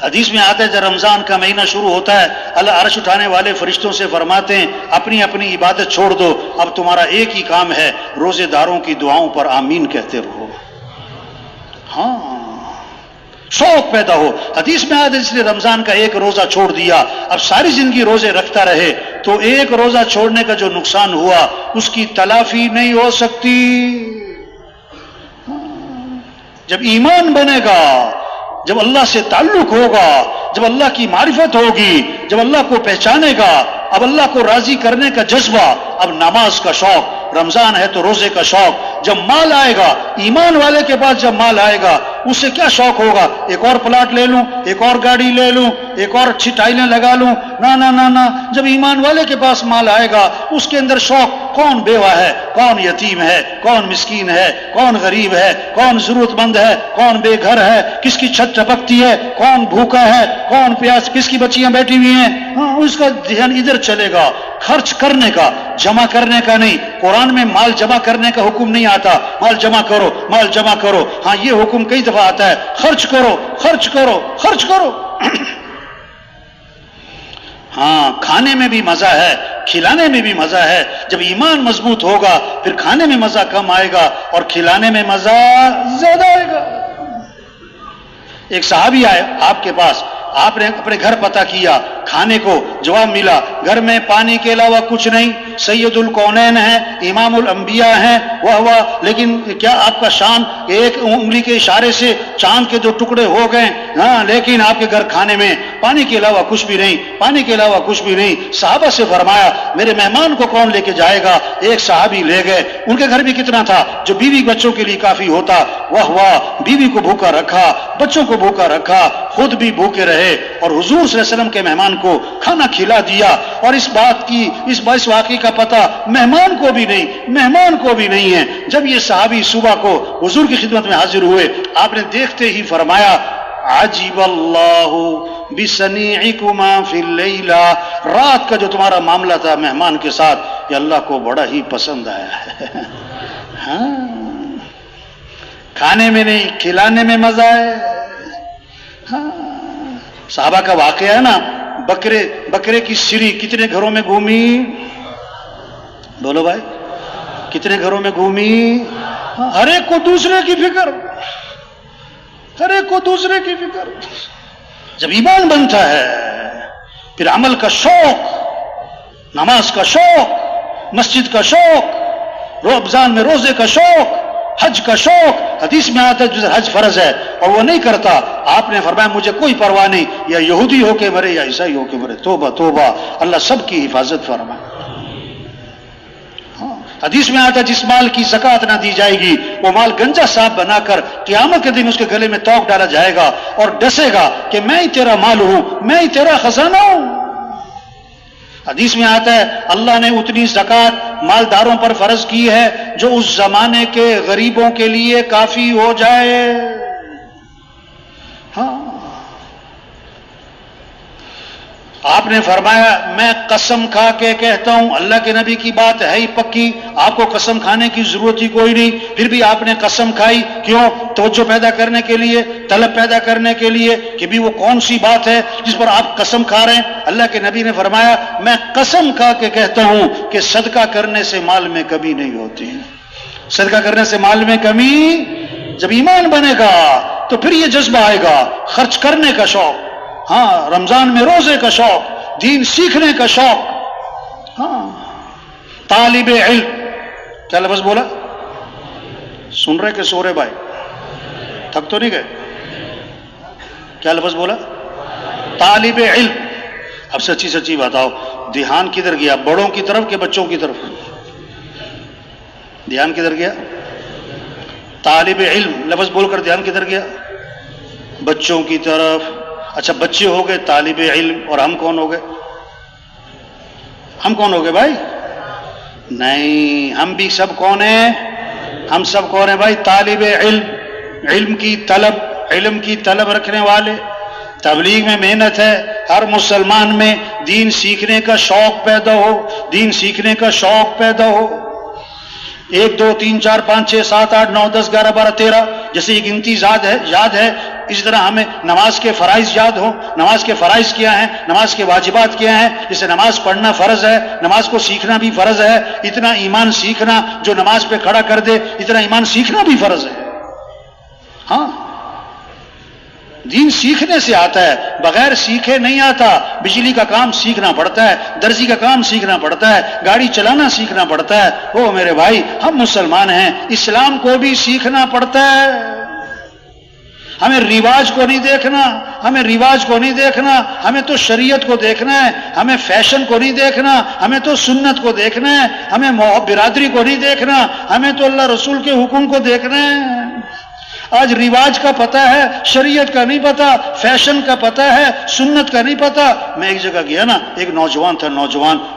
حدیث میں آتا ہے جب رمضان کا مہینہ شروع ہوتا ہے اللہ عرش اٹھانے والے فرشتوں سے فرماتے ہیں اپنی اپنی عبادت چھوڑ دو، اب تمہارا ایک ہی کام ہے، روزے داروں کی دعاؤں پر آمین کہتے رہو۔ ہاں شوق پیدا ہو۔ حدیث میں آتا ہے اس نے رمضان کا ایک روزہ چھوڑ دیا، اب ساری زندگی روزے رکھتا رہے تو ایک روزہ چھوڑنے کا جو نقصان ہوا اس کی تلافی نہیں ہو سکتی۔ جب ایمان بنے گا، جب اللہ سے تعلق ہوگا، جب اللہ کی معرفت ہوگی، جب اللہ کو پہچانے گا، اب اللہ کو راضی کرنے کا جذبہ، اب نماز کا شوق، رمضان ہے تو روزے کا شوق، جب مال آئے گا، ایمان والے کے پاس جب مال آئے گا اسے کیا شوق ہوگا، ایک اور پلاٹ لے لوں، ایک اور گاڑی لے لوں، ایک اور اچھی ٹائلیں لگا لوں، نہ نہ نہ نہ، جب ایمان والے کے پاس مال آئے گا اس کے اندر شوق، کون بیوہ ہے، کون یتیم ہے، کون مسکین ہے، کون غریب ہے، کون ضرورت مند ہے، کون بے گھر ہے، کس کی چھت ٹپکتی ہے، کون بھوکا ہے، کون پیاس، کس کی بچیاں بیٹھی ہوئی ہیں، ہاں اس کا ذہن ادھر چلے گا، خرچ کرنے کا، جمع کرنے کا نہیں۔ قرآن میں مال جمع کرنے کا حکم نہیں آتا، مال جمع کرو، مال جمع کرو، ہاں یہ حکم کئی دفعہ آتا ہے خرچ کرو، خرچ کرو، خرچ کرو۔ ہاں کھانے میں بھی مزہ ہے، کھلانے میں بھی مزہ ہے، جب ایمان مضبوط ہوگا پھر کھانے میں مزہ کم آئے گا اور کھلانے میں مزہ زیادہ آئے گا۔ ایک صحابی آئے آپ کے پاس، آپ نے اپنے گھر پتہ کیا، کھانے کو جواب ملا گھر میں پانی کے علاوہ کچھ نہیں، سید الکونین ہیں، امام الانبیاء ہیں، وہ لیکن کیا آپ کا شان ایک انگلی کے اشارے سے چاند کے 2 ٹکڑے ہو گئے، ہاں لیکن آپ کے گھر کھانے میں پانی کے علاوہ کچھ بھی نہیں، پانی کے علاوہ کچھ بھی نہیں۔ صحابہ سے فرمایا میرے مہمان کو کون لے کے جائے گا؟ ایک صحابی لے گئے، ان کے گھر بھی کتنا تھا جو بیوی بچوں کے لیے کافی ہوتا، واہ بیوی کو بھوکا رکھا، بچوں کو بھوکا رکھا، خود بھی بھوکے رہے اور حضور صلی اللہ علیہ وسلم کے مہمان کو کھانا کھلا دیا۔ اور اس واقعے کا پتہ مہمان کو بھی نہیں ہے۔ جب یہ صحابی صبح کو حضور کی خدمت میں حاضر ہوئے، آپ نے دیکھتے ہی فرمایا عجیب اللہ بصنیعکما فی اللیلہ، رات کا جو تمہارا معاملہ تھا مہمان کے ساتھ یہ اللہ کو بڑا ہی پسند آیا ہے۔ ہاں کھانے میں نہیں کھلانے میں مزہ ہے۔ ہاں صحابہ کا واقعہ ہے نا، بکرے کی سری کتنے گھروں میں گھومی؟ بولو بھائی کتنے گھروں میں گھومی؟ ہر ایک کو دوسرے کی فکر، ہر ایک کو دوسرے کی فکر۔ جب ایمان بنتا ہے پھر عمل کا شوق، نماز کا شوق، مسجد کا شوق، رمضان میں روزے کا شوق، حج کا شوق۔ حدیث میں آتا ہے جو حج فرض ہے اور وہ نہیں کرتا، آپ نے فرمایا مجھے کوئی پرواہ نہیں، یا یہودی ہو کے مرے یا عیسائی ہو کے مرے، توبہ توبہ، اللہ سب کی حفاظت فرمائے۔ حدیث میں آتا ہے جس مال کی زکوٰۃ نہ دی جائے گی وہ مال گنجا صاحب بنا کر قیامت کے دن اس کے گلے میں توق ڈالا جائے گا اور ڈسے گا کہ میں ہی تیرا مال ہوں، میں ہی تیرا خزانہ ہوں۔ حدیث میں آتا ہے اللہ نے اتنی زکوٰۃ مالداروں پر فرض کی ہے جو اس زمانے کے غریبوں کے لیے کافی ہو جائے۔ ہاں آپ نے فرمایا میں قسم کھا کے کہتا ہوں، اللہ کے نبی کی بات ہے ہی پکی، آپ کو قسم کھانے کی ضرورت ہی کوئی نہیں، پھر بھی آپ نے قسم کھائی، کیوں؟ توجہ پیدا کرنے کے لیے، طلب پیدا کرنے کے لیے کہ بھی وہ کون سی بات ہے جس پر آپ قسم کھا رہے ہیں۔ اللہ کے نبی نے فرمایا میں قسم کھا کے کہتا ہوں کہ صدقہ کرنے سے مال میں کمی نہیں ہوتی، صدقہ کرنے سے مال میں کمی۔ جب ایمان بنے گا تو پھر یہ جذبہ آئے گا، خرچ کرنے کا شوق، ہاں رمضان میں روزے کا شوق، دین سیکھنے کا شوق. ہاں طالب علم، کیا لفظ بولا؟ سن رہے کہ سو رہے بھائی؟ تھک تو نہیں گئے؟ کیا لفظ بولا؟ طالب علم. اب سچی سچی بتاؤ، دھیان کدھر گیا؟ بڑوں کی طرف کہ بچوں کی طرف؟ دھیان کدھر گیا؟ طالب علم لفظ بول کر دھیان کدھر گیا؟ بچوں کی طرف. اچھا بچے ہو گئے طالب علم، اور ہم کون ہو گئے؟ ہم کون ہو گئے بھائی؟ نہیں، ہم بھی سب کون ہیں؟ ہم سب کون ہیں بھائی؟ طالب علم، علم کی طلب رکھنے والے. تبلیغ میں محنت ہے، ہر مسلمان میں دین سیکھنے کا شوق پیدا ہو، دین سیکھنے کا شوق پیدا ہو. 1 2 3 4 5 6 7 8 9 10 11 12 13 جیسے یہ گنتی یاد ہے، اسی طرح ہمیں نماز کے فرائض یاد ہوں. نماز کے فرائض کیا ہیں؟ نماز کے واجبات کیا ہیں؟ جسے نماز پڑھنا فرض ہے، نماز کو سیکھنا بھی فرض ہے. اتنا ایمان سیکھنا جو نماز پہ کھڑا کر دے، اتنا ایمان سیکھنا بھی فرض ہے. ہاں دین سیکھنے سے آتا ہے، بغیر سیکھے نہیں آتا. بجلی کا کام سیکھنا پڑتا ہے، درزی کا کام سیکھنا پڑتا ہے، گاڑی چلانا سیکھنا پڑتا ہے. او میرے بھائی، ہم مسلمان ہیں، اسلام کو بھی سیکھنا پڑتا ہے. ہمیں رواج کو نہیں دیکھنا، ہمیں تو شریعت کو دیکھنا ہے. ہمیں فیشن کو نہیں دیکھنا، ہمیں تو سنت کو دیکھنا ہے. ہمیں برادری کو نہیں دیکھنا، ہمیں تو اللہ رسول کے حکم کو دیکھنا ہے. آج رواج کا پتہ ہے، شریعت کا نہیں پتا، فیشن کا پتہ ہے، سنت کا نہیں پتا. میں ایک جگہ گیا نا، ایک نوجوان تھا،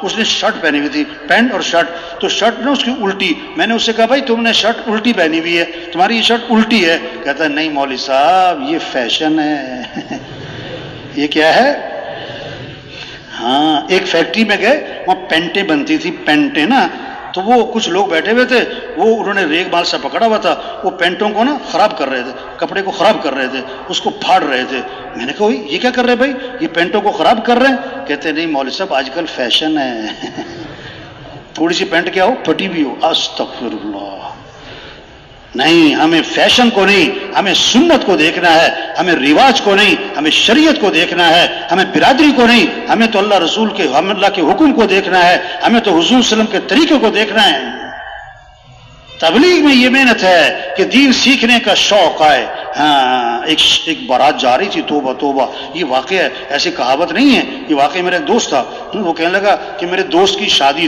اس نے شرٹ پہنی ہوئی تھی، پینٹ اور شرٹ. تو شرٹ نا اس کی الٹی. میں نے اس سے کہا بھائی تم نے شرٹ الٹی پہنی ہوئی ہے، تمہاری یہ شرٹ الٹی ہے. کہتا ہے نہیں مولوی صاحب یہ فیشن ہے. یہ کیا ہے؟ ہاں ایک فیکٹری میں گئے، وہاں پینٹیں بنتی تھی، پینٹیں نا. تو وہ کچھ لوگ بیٹھے ہوئے تھے، وہ انہوں نے ریگ مال سے پکڑا ہوا تھا، وہ پینٹوں کو نا خراب کر رہے تھے، کپڑے کو خراب کر رہے تھے، اس کو پھاڑ رہے تھے. میں نے کہا یہ کیا کر رہے بھائی؟ یہ پینٹوں کو خراب کر رہے ہیں. کہتے نہیں مولوی صاحب آج کل فیشن ہے. تھوڑی سی پینٹ کیا ہو، پھٹی بھی ہو. استغفر اللہ. نہیں، ہمیں فیشن کو نہیں، ہمیں سنت کو دیکھنا ہے. ہمیں رواج کو نہیں، ہمیں شریعت کو دیکھنا ہے. ہمیں برادری کو نہیں، ہمیں تو اللہ رسول کے، ہم اللہ کے حکم کو دیکھنا ہے. ہمیں تو حضور صلی اللہ علیہ وسلم کے طریقے کو دیکھنا ہے. تبلیغ میں یہ محنت ہے کہ دین سیکھنے کا شوق آئے. ہاں ایک بارات جا رہی تھی، توبہ توبہ، یہ واقعہ ہے، ایسی کہاوت نہیں ہے، یہ واقعہ. میرا ایک دوست تھا، وہ کہنے لگا کہ میرے دوست کی شادی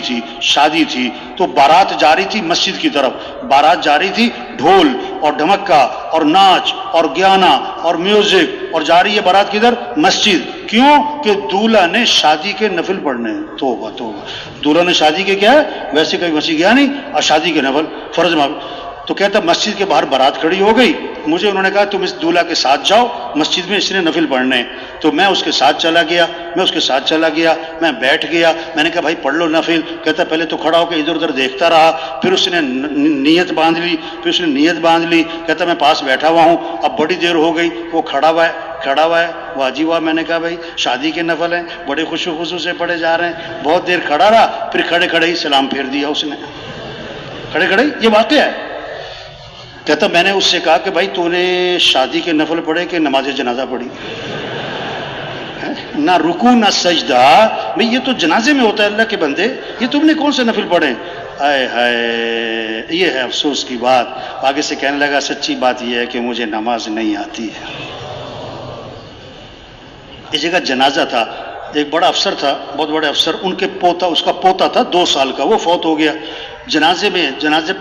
تھی تو بارات جا رہی تھی مسجد کی طرف. بارات جا رہی تھی، ڈھول اور ڈھمکا اور ناچ اور گانا اور میوزک، اور جا رہی ہے بارات کدھر؟ مسجد. کیوں؟ کہ دولہا نے شادی کے نفل پڑھنے. توبہ توبہ. دولہا نے شادی کے کیا ہے؟ ویسے کبھی مسجد گیا نہیں، اور شادی کے نفل فرض معلوم. تو کہتا مسجد کے باہر بارات کھڑی ہو گئی، مجھے انہوں نے کہا تم اس دولہا کے ساتھ جاؤ مسجد میں، اس نے نفل پڑھنے. تو میں اس کے ساتھ چلا گیا، میں بیٹھ گیا. میں نے کہا بھائی پڑھ لو نفل. کہتا پہلے تو کھڑا ہو کے ادھر ادھر دیکھتا رہا، پھر اس نے نیت باندھ لی. کہتا میں پاس بیٹھا ہوا ہوں. اب بڑی دیر ہو گئی، وہ کھڑا ہوا ہے. واجی واہ. میں نے کہا بھائی شادی کے نفل ہیں، بڑے خوش و خصوص سے پڑھے جا رہے ہیں. بہت دیر کھڑا رہا، پھر کھڑے ہی سلام پھیر دیا اس نے. کھڑے یہ واقعہ ہے. کہتا میں نے اس سے کہا کہ بھائی تو نے شادی کے نفل پڑھے کہ نماز جنازہ پڑھی؟ نہ رکوع نہ سجدہ. بھئی یہ تو جنازے میں ہوتا ہے اللہ کے بندے، یہ تم نے کون سے نفل پڑھے؟ آئے ہائے، یہ ہے افسوس کی بات. آگے سے کہنے لگا سچی بات یہ ہے کہ مجھے نماز نہیں آتی ہے. اس جگہ جنازہ تھا، ایک بڑا افسر تھا، بہت بڑے افسر، ان کے اس کا پوتا تھا 2 سال کا، وہ فوت ہو گیا. جنازے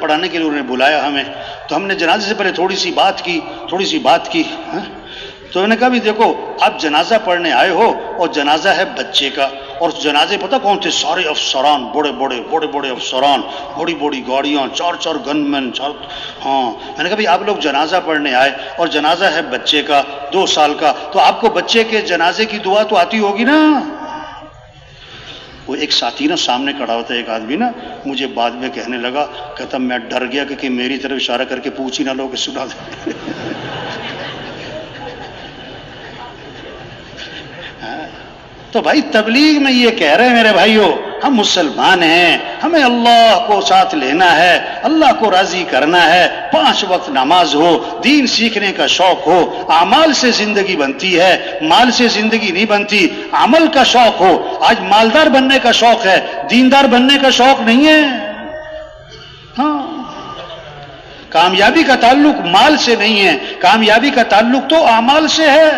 پڑھانے کے لیے انہوں نے بلایا ہمیں. تو ہم نے جنازے سے پہلے تھوڑی سی بات کی. تو میں نے کہا بھی دیکھو آپ جنازہ پڑھنے آئے ہو اور جنازہ ہے بچے کا، اور جنازے پتہ کون تھے؟ سارے افسران، بڑے افسران، بڑی گاڑیاں، 4 گن مین. ہاں میں نے کہا بھی آپ لوگ جنازہ پڑھنے آئے اور جنازہ ہے بچے کا 2 سال کا، تو آپ کو بچے کے جنازے کی دعا تو آتی ہوگی نا. وہ ایک ساتھی نا سامنے کھڑا ہوتا ہے، ایک آدمی نا، مجھے بعد میں کہنے لگا، کہتا میں ڈر گیا کہ میری طرف اشارہ کر کے پوچھ ہی نہ لو کہ سنا دے. تو بھائی تبلیغ میں یہ کہہ رہے ہیں میرے بھائیوں، ہم مسلمان ہیں، ہمیں اللہ کو ساتھ لینا ہے، اللہ کو راضی کرنا ہے، 5 وقت نماز ہو، دین سیکھنے کا شوق ہو، اعمال سے زندگی بنتی ہے، مال سے زندگی نہیں بنتی، عمل کا شوق ہو۔ آج مالدار بننے کا شوق ہے، دیندار بننے کا شوق نہیں ہے۔ ہاں، کامیابی کا تعلق مال سے نہیں ہے، کامیابی کا تعلق تو اعمال سے ہے۔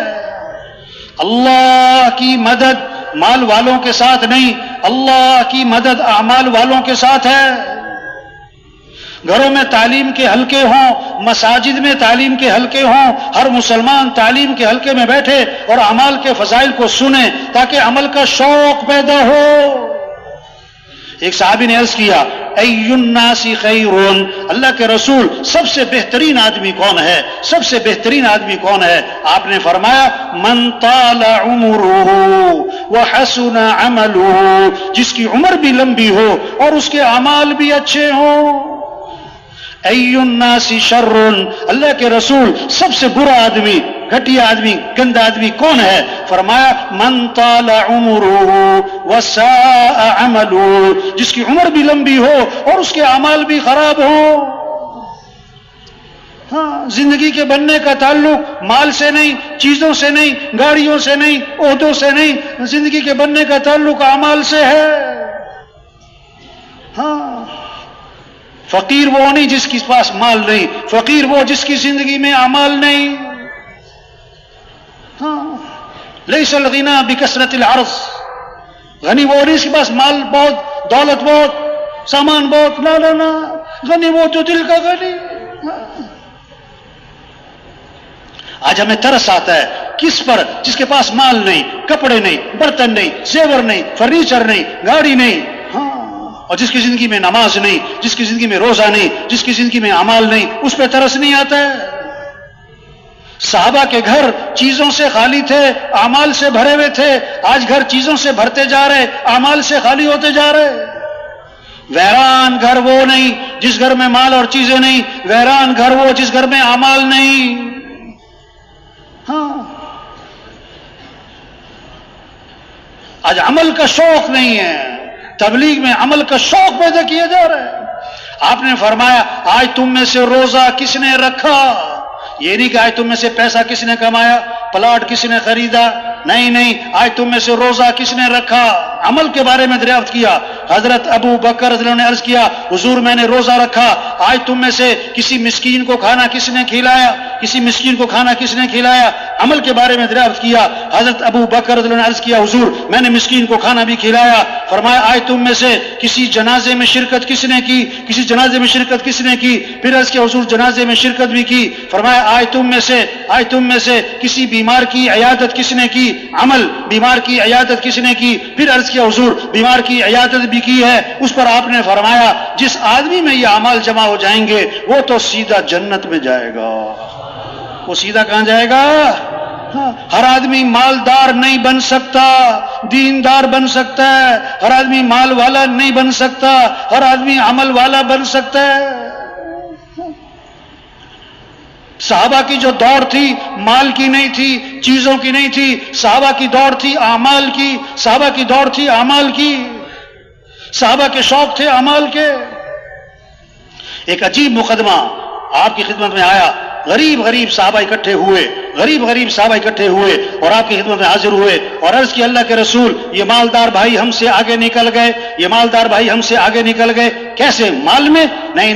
اللہ کی مدد مال والوں کے ساتھ نہیں، اللہ کی مدد اعمال والوں کے ساتھ ہے۔ گھروں میں تعلیم کے حلقے ہوں، مساجد میں تعلیم کے حلقے ہوں، ہر مسلمان تعلیم کے حلقے میں بیٹھے اور اعمال کے فضائل کو سنیں تاکہ عمل کا شوق پیدا ہو۔ ایک صحابی نے عرض کیا، ای الناس خیرون، اللہ کے رسول سب سے بہترین آدمی کون ہے؟ سب سے بہترین آدمی کون ہے؟ آپ نے فرمایا، من طال عمرہ وحسن عملہ، جس کی عمر بھی لمبی ہو اور اس کے اعمال بھی اچھے ہوں۔ ای الناس شر، اللہ کے رسول سب سے برا آدمی، گھٹیا آدمی، گندا آدمی کون ہے؟ فرمایا، من طال عمرہ وساء عملہ، جس کی عمر بھی لمبی ہو اور اس کے اعمال بھی خراب ہوں۔ ہاں، زندگی کے بننے کا تعلق مال سے نہیں، چیزوں سے نہیں، گاڑیوں سے نہیں، عہدوں سے نہیں، زندگی کے بننے کا تعلق اعمال سے ہے۔ ہاں، فقیر وہ نہیں جس کے پاس مال نہیں، فقیر وہ جس کی زندگی میں اعمال نہیں۔ ہاں، لیس الغنی بکثرت العرض، غنی وہ نہیں جس کے پاس مال بہت، دولت بہت، سامان بہت، نہ نہ نہ، غنی وہ جو دل کا غنی۔ آج ہمیں ترس آتا ہے کس پر؟ جس کے پاس مال نہیں، کپڑے نہیں، برتن نہیں، زیور نہیں، فرنیچر نہیں، گاڑی نہیں، اور جس کی زندگی میں نماز نہیں، جس کی زندگی میں روزہ نہیں، جس کی زندگی میں اعمال نہیں، اس پہ ترس نہیں آتا ہے۔ صحابہ کے گھر چیزوں سے خالی تھے، اعمال سے بھرے ہوئے تھے، آج گھر چیزوں سے بھرتے جا رہے، اعمال سے خالی ہوتے جا رہے۔ ویران گھر وہ نہیں جس گھر میں مال اور چیزیں نہیں، ویران گھر وہ جس گھر میں اعمال نہیں۔ ہاں، آج عمل کا شوق نہیں ہے، تبلیغ میں عمل کا شوق پیدا کیا جا رہا ہے۔ آپ نے فرمایا، آج تم میں سے روزہ کس نے رکھا؟ یہ نہیں کہ آج تم میں سے پیسہ کس نے کمایا، پلاٹ کس نے خریدا، نہیں نہیں، آج تم میں سے روزہ کس نے رکھا؟ عمل کے بارے میں دریافت کیا۔ حضرت ابو بکر رضی اللہ عنہ نے عرض کیا، حضور میں نے روزہ رکھا، آج تم میں سے کسی مسکین کو کھانا کس نے کھلایا؟ کسی مسکین کو کھانا کس نے کھلایا؟ عمل کے بارے میں دریافت کیا۔ حضرت ابو بکر رضی اللہ عنہ نے عرض کیا، حضور میں نے مسکین کو کھانا بھی کھلایا۔ فرمایا، آج تم میں سے کسی جنازے میں شرکت کس نے کی؟ کسی جنازے میں شرکت کس نے کی؟ پھر عرض کیا، حضور جنازے میں شرکت بھی کی۔ فرمایا، آج تم میں سے کسی بیمار کی عیادت کس نے کی؟ عمل، بیمار کی عیادت کس نے کی؟ پھر عرض کیا، حضور بیمار کی عیادت بھی کی ہے۔ اس پر آپ نے فرمایا، جس آدمی میں یہ اعمال جمع ہو جائیں گے وہ تو سیدھا جنت میں جائے گا۔ وہ سیدھا کہاں جائے گا؟ ہر آدمی مالدار نہیں بن سکتا، دیندار بن سکتا ہے۔ ہر آدمی مال والا نہیں بن سکتا، ہر آدمی عمل والا بن سکتا ہے۔ صحابہ کی جو دوڑ تھی مال کی نہیں تھی، چیزوں کی نہیں تھی، صحابہ کی دوڑ تھی اعمال کی، صحابہ کی دوڑ تھی اعمال کی، صحابہ کے شوق تھے اعمال کے۔ ایک عجیب مقدمہ آپ کی خدمت میں آیا، غریب صحابہ اکٹھے ہوئے، غریب صحابہ اکٹھے ہوئے اور آپ کی خدمت میں حاضر ہوئے اور عرض کی، اللہ کے رسول یہ مالدار بھائی ہم سے آگے نکل گئے، یہ مالدار بھائی ہم سے آگے نکل گئے۔ کیسے؟ مال میں؟ نہیں،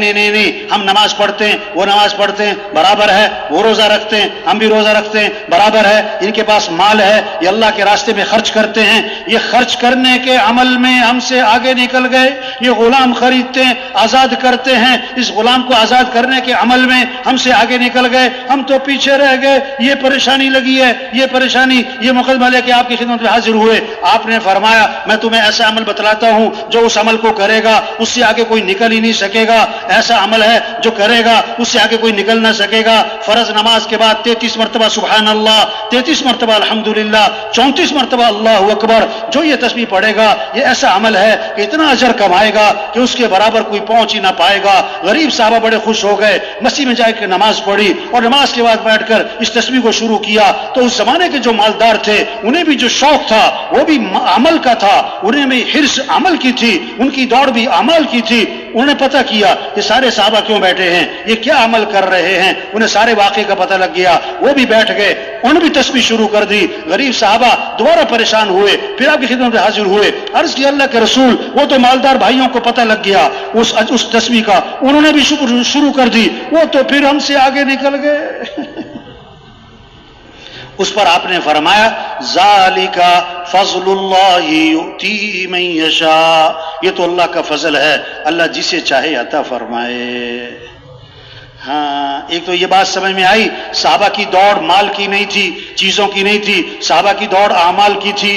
ہم نماز پڑھتے ہیں، وہ نماز پڑھتے ہیں، برابر ہے، وہ روزہ رکھتے ہیں، ہم بھی روزہ رکھتے ہیں، برابر ہے، ان کے پاس مال ہے، یہ اللہ کے راستے میں خرچ کرتے ہیں، یہ خرچ کرنے کے عمل میں ہم سے آگے نکل گئے، یہ غلام خریدتے ہیں، آزاد کرتے ہیں، اس غلام کو آزاد کرنے کے عمل میں ہم سے آگے نکل گئے، ہم تو پیچھے رہ گئے، یہ پریشانی لگی ہے، یہ پریشانی، یہ مقدمہ لے کے آپ کی خدمت میں حاضر ہوئے۔ آپ نے فرمایا، میں تمہیں ایسا عمل بتلاتا ہوں جو اس عمل کو کرے گا اس سے آگے کوئی کوئی نکل ہی نہیں سکے گا، ایسا عمل ہے جو کرے گا اس سے آگے کوئی نکل نہ سکے گا۔ فرض نماز کے بعد 33 مرتبہ سبحان اللہ، 33 مرتبہ الحمدللہ، 34 مرتبہ اللہ اکبر، جو یہ تسبیح پڑھے گا یہ ایسا عمل ہے کہ اتنا اجر کمائے گا کہ اس کے برابر کوئی پہنچ ہی نہ پائے گا۔ غریب صحابہ بڑے خوش ہو گئے، مسجد میں جا کے نماز پڑھی اور نماز کے بعد بیٹھ کر اس تسبیح کو شروع کیا تو اس زمانے کے جو مالدار تھے انہیں بھی جو شوق تھا وہ بھی عمل کا تھا، انہیں بھی حرص عمل کی تھی، ان کی دوڑ بھی عمل کی تھی۔ انہوں نے پتہ کیا کہ سارے صحابہ کیوں بیٹھے ہیں، یہ کیا عمل کر رہے ہیں، انہیں سارے واقعے کا پتہ لگ گیا، وہ بھی بیٹھ گئے، انہوں نے بھی تسبیح شروع کر دی۔ غریب صحابہ دوبارہ پریشان ہوئے، پھر آپ کی خدمت میں حاضر ہوئے، عرض کی اللہ کے رسول وہ تو مالدار بھائیوں کو پتہ لگ گیا اس تسبیح کا، انہوں نے بھی شروع کر دی، وہ تو پھر ہم سے آگے نکل گئے۔ اس پر آپ نے فرمایا ذالک فضل اللہ یؤتی من یشاء، یہ تو اللہ کا فضل ہے، اللہ جسے چاہے عطا فرمائے۔ ہاں ایک تو یہ بات سمجھ میں آئی، صحابہ کی دوڑ مال کی نہیں تھی، چیزوں کی نہیں تھی، صحابہ کی دوڑ اعمال کی تھی۔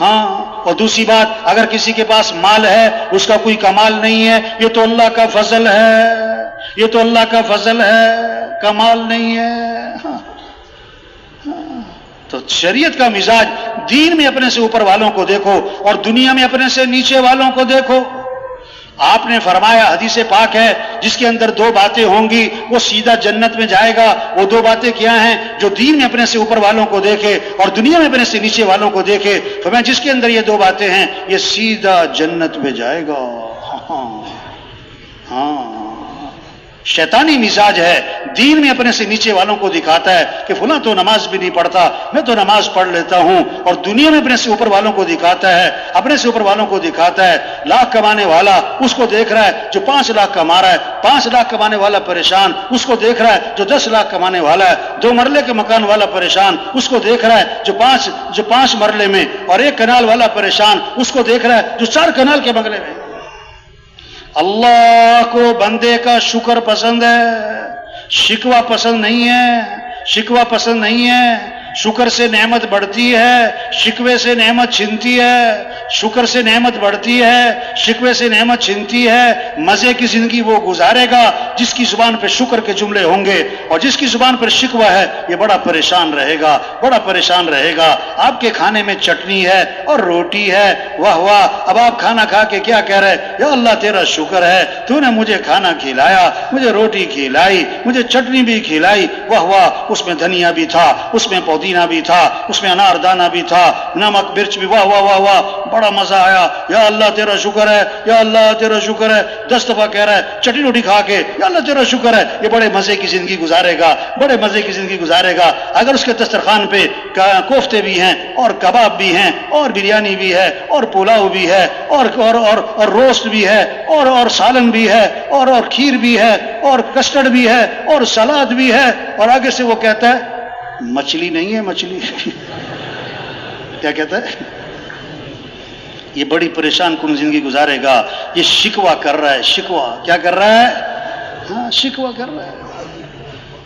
ہاں اور دوسری بات، اگر کسی کے پاس مال ہے اس کا کوئی کمال نہیں ہے، یہ تو اللہ کا فضل ہے، یہ تو اللہ کا فضل ہے، کمال نہیں ہے۔ ہاں تو شریعت کا مزاج، دین میں اپنے سے اوپر والوں کو دیکھو اور دنیا میں اپنے سے نیچے والوں کو دیکھو۔ آپ نے فرمایا، حدیث پاک ہے جس کے اندر دو باتیں ہوں گی وہ سیدھا جنت میں جائے گا۔ وہ دو باتیں کیا ہیں؟ جو دین میں اپنے سے اوپر والوں کو دیکھے اور دنیا میں اپنے سے نیچے والوں کو دیکھے۔ فرمایا جس کے اندر یہ دو باتیں ہیں یہ سیدھا جنت میں جائے گا۔ ہاں شیطانی مزاج ہے، دین میں اپنے سے نیچے والوں کو دکھاتا ہے کہ فلاں تو نماز بھی نہیں پڑھتا، میں تو نماز پڑھ لیتا ہوں، اور دنیا میں اپنے سے اوپر والوں کو دکھاتا ہے، اپنے سے اوپر والوں کو دکھاتا ہے۔ لاکھ کمانے والا اس کو دیکھ رہا ہے جو 5 لاکھ کما رہا ہے، 5 لاکھ کمانے والا پریشان اس کو دیکھ رہا ہے جو 10 لاکھ کمانے والا ہے، 2 مرلے کے مکان والا پریشان اس کو دیکھ رہا ہے جو 5 مرلے میں، اور 1 کنال والا پریشان اس کو دیکھ رہا ہے جو 4 کنال کے بنگلے میں۔ اللہ کو بندے کا شکر پسند ہے، شکوہ پسند نہیں ہے، شکوہ پسند نہیں ہے۔ شکر سے نعمت بڑھتی ہے، شکوے سے نعمت چھنتی ہے، شکر سے نعمت بڑھتی ہے، شکوے سے نعمت چھنتی ہے۔ مزے کی زندگی وہ گزارے گا جس کی زبان پہ شکر کے جملے ہوں گے، اور جس کی زبان پر شکوہ ہے یہ بڑا پریشان رہے گا، بڑا پریشان رہے گا۔ آپ کے کھانے میں چٹنی ہے اور روٹی ہے، واہ واہ، اب آپ کھانا کھا کے کیا کہہ رہے؟ یا اللہ تیرا شکر ہے تو نے مجھے کھانا کھلایا، مجھے روٹی کھلائی، مجھے چٹنی بھی کھلائی، واہ واہ، اس میں دھنیا بھی تھا، اس میں پودینہ بھی تھا، اس میں انار دانہ بھی تھا، نمک مرچ بھی، واہ واہ واہ واہ، بڑا مزہ آیا، یا اللہ تیرا شکر ہے، یا اللہ تیرا شکر ہے۔ 10 دفعہ کہہ رہا ہے چٹنی روٹی کھا کے، یا اللہ تیرا شکر ہے۔ یہ بڑے مزے کی زندگی گزارے گا، بڑے مزے کی زندگی گزارے گا۔ اگر اس کے دسترخوان پہ کوفتے بھی ہیں اور کباب بھی ہیں اور بریانی بھی ہے اور پلاؤ بھی ہے اور روسٹ بھی ہے اور سالن بھی ہے اور کھیر بھی ہے اور کسٹرڈ بھی ہے اور سلاد بھی ہے، اور آگے سے وہ کہتا ہے مچھلی نہیں ہے، مچھلی کیا کہتا ہے؟ یہ بڑی پریشان کن زندگی گزارے گا۔ یہ شکوہ کر رہا ہے، شکوہ کیا کر رہا ہے؟ ہاں شکوہ کر رہا ہے۔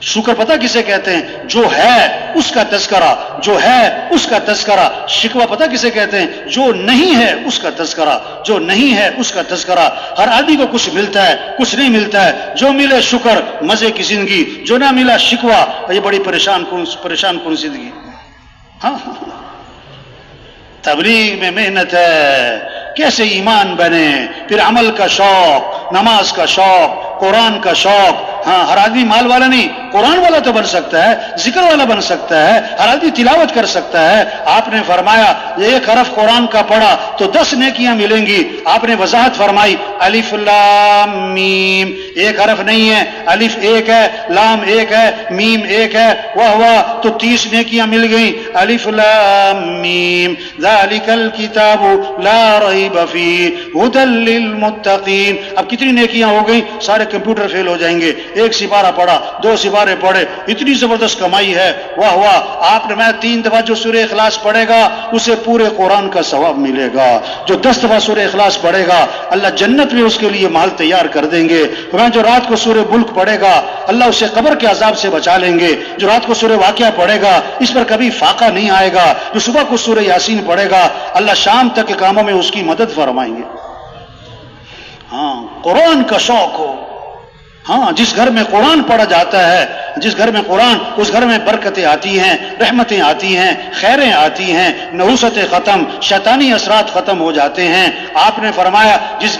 شکر پتہ کسے کہتے ہیں؟ جو ہے اس کا تذکرہ، جو ہے اس کا تذکرہ۔ شکوہ پتہ کسے کہتے ہیں؟ جو نہیں ہے اس کا تذکرہ، جو نہیں ہے اس کا تذکرہ۔ ہر آدمی کو کچھ ملتا ہے، کچھ نہیں ملتا ہے، جو ملے شکر، مزے کی زندگی، جو نہ ملا شکوہ، یہ بڑی پریشان کن زندگی۔ ہاں تبلیغ میں محنت ہے، کیسے ایمان بنے، پھر عمل کا شوق، نماز کا شوق، قرآن کا شوق۔ ہاں ہر آدمی مال والا نہیں، قرآن والا تو بن سکتا ہے، ذکر والا بن سکتا ہے، ہر آدمی تلاوت کر سکتا ہے۔ آپ نے فرمایا 1 حرف قرآن کا پڑھا تو 10 نیکیاں ملیں گی۔ آپ نے وضاحت فرمائی الف لام میم، 1 حرف نہیں ہے، الف 1 ہے، لام 1 ہے، میم 1 ہے، واہ واہ، تو 30 نیکیاں مل گئیں۔ الف لام میم ذالک الکتاب لا ریب فیہ ھدی للمتقین۔ اب کتنی نیکیاں ہو گئیں؟ سارے کمپیوٹر فیل ہو جائیں گے۔ 1 سپارہ پڑھا، 2 سپارے پڑھے، اتنی زبردست کمائی ہے، واہ واہ۔ آپ نے میں 3 دفعہ جو سورہ اخلاص پڑھے گا اسے پورے قرآن کا ثواب ملے گا۔ جو 10 دفعہ سورہ اخلاص پڑھے گا اللہ جنت میں اس کے لیے محل تیار کر دیں گے۔ جو رات کو سورہ ملک پڑھے گا اللہ اسے قبر کے عذاب سے بچا لیں گے۔ جو رات کو سورہ واقعہ پڑھے گا اس پر کبھی فاقہ نہیں آئے گا۔ جو صبح کو سورہ یاسین پڑھے گا اللہ شام تک کے کاموں میں اس کی مدد فرمائیں گے۔ ہاں قرآن کا شوق ہو. ہاں جس گھر میں قرآن پڑھا جاتا ہے، جس گھر میں قرآن، اس گھر میں برکتیں آتی ہیں، رحمتیں آتی ہیں، خیریں آتی ہیں، نحوستیں ختم، شیطانی اثرات ختم ہو جاتے ہیں. آپ نے فرمایا جس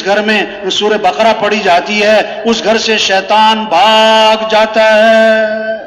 گھر میں سورہ بقرہ پڑھی جاتی ہے اس گھر سے شیطان بھاگ جاتا ہے،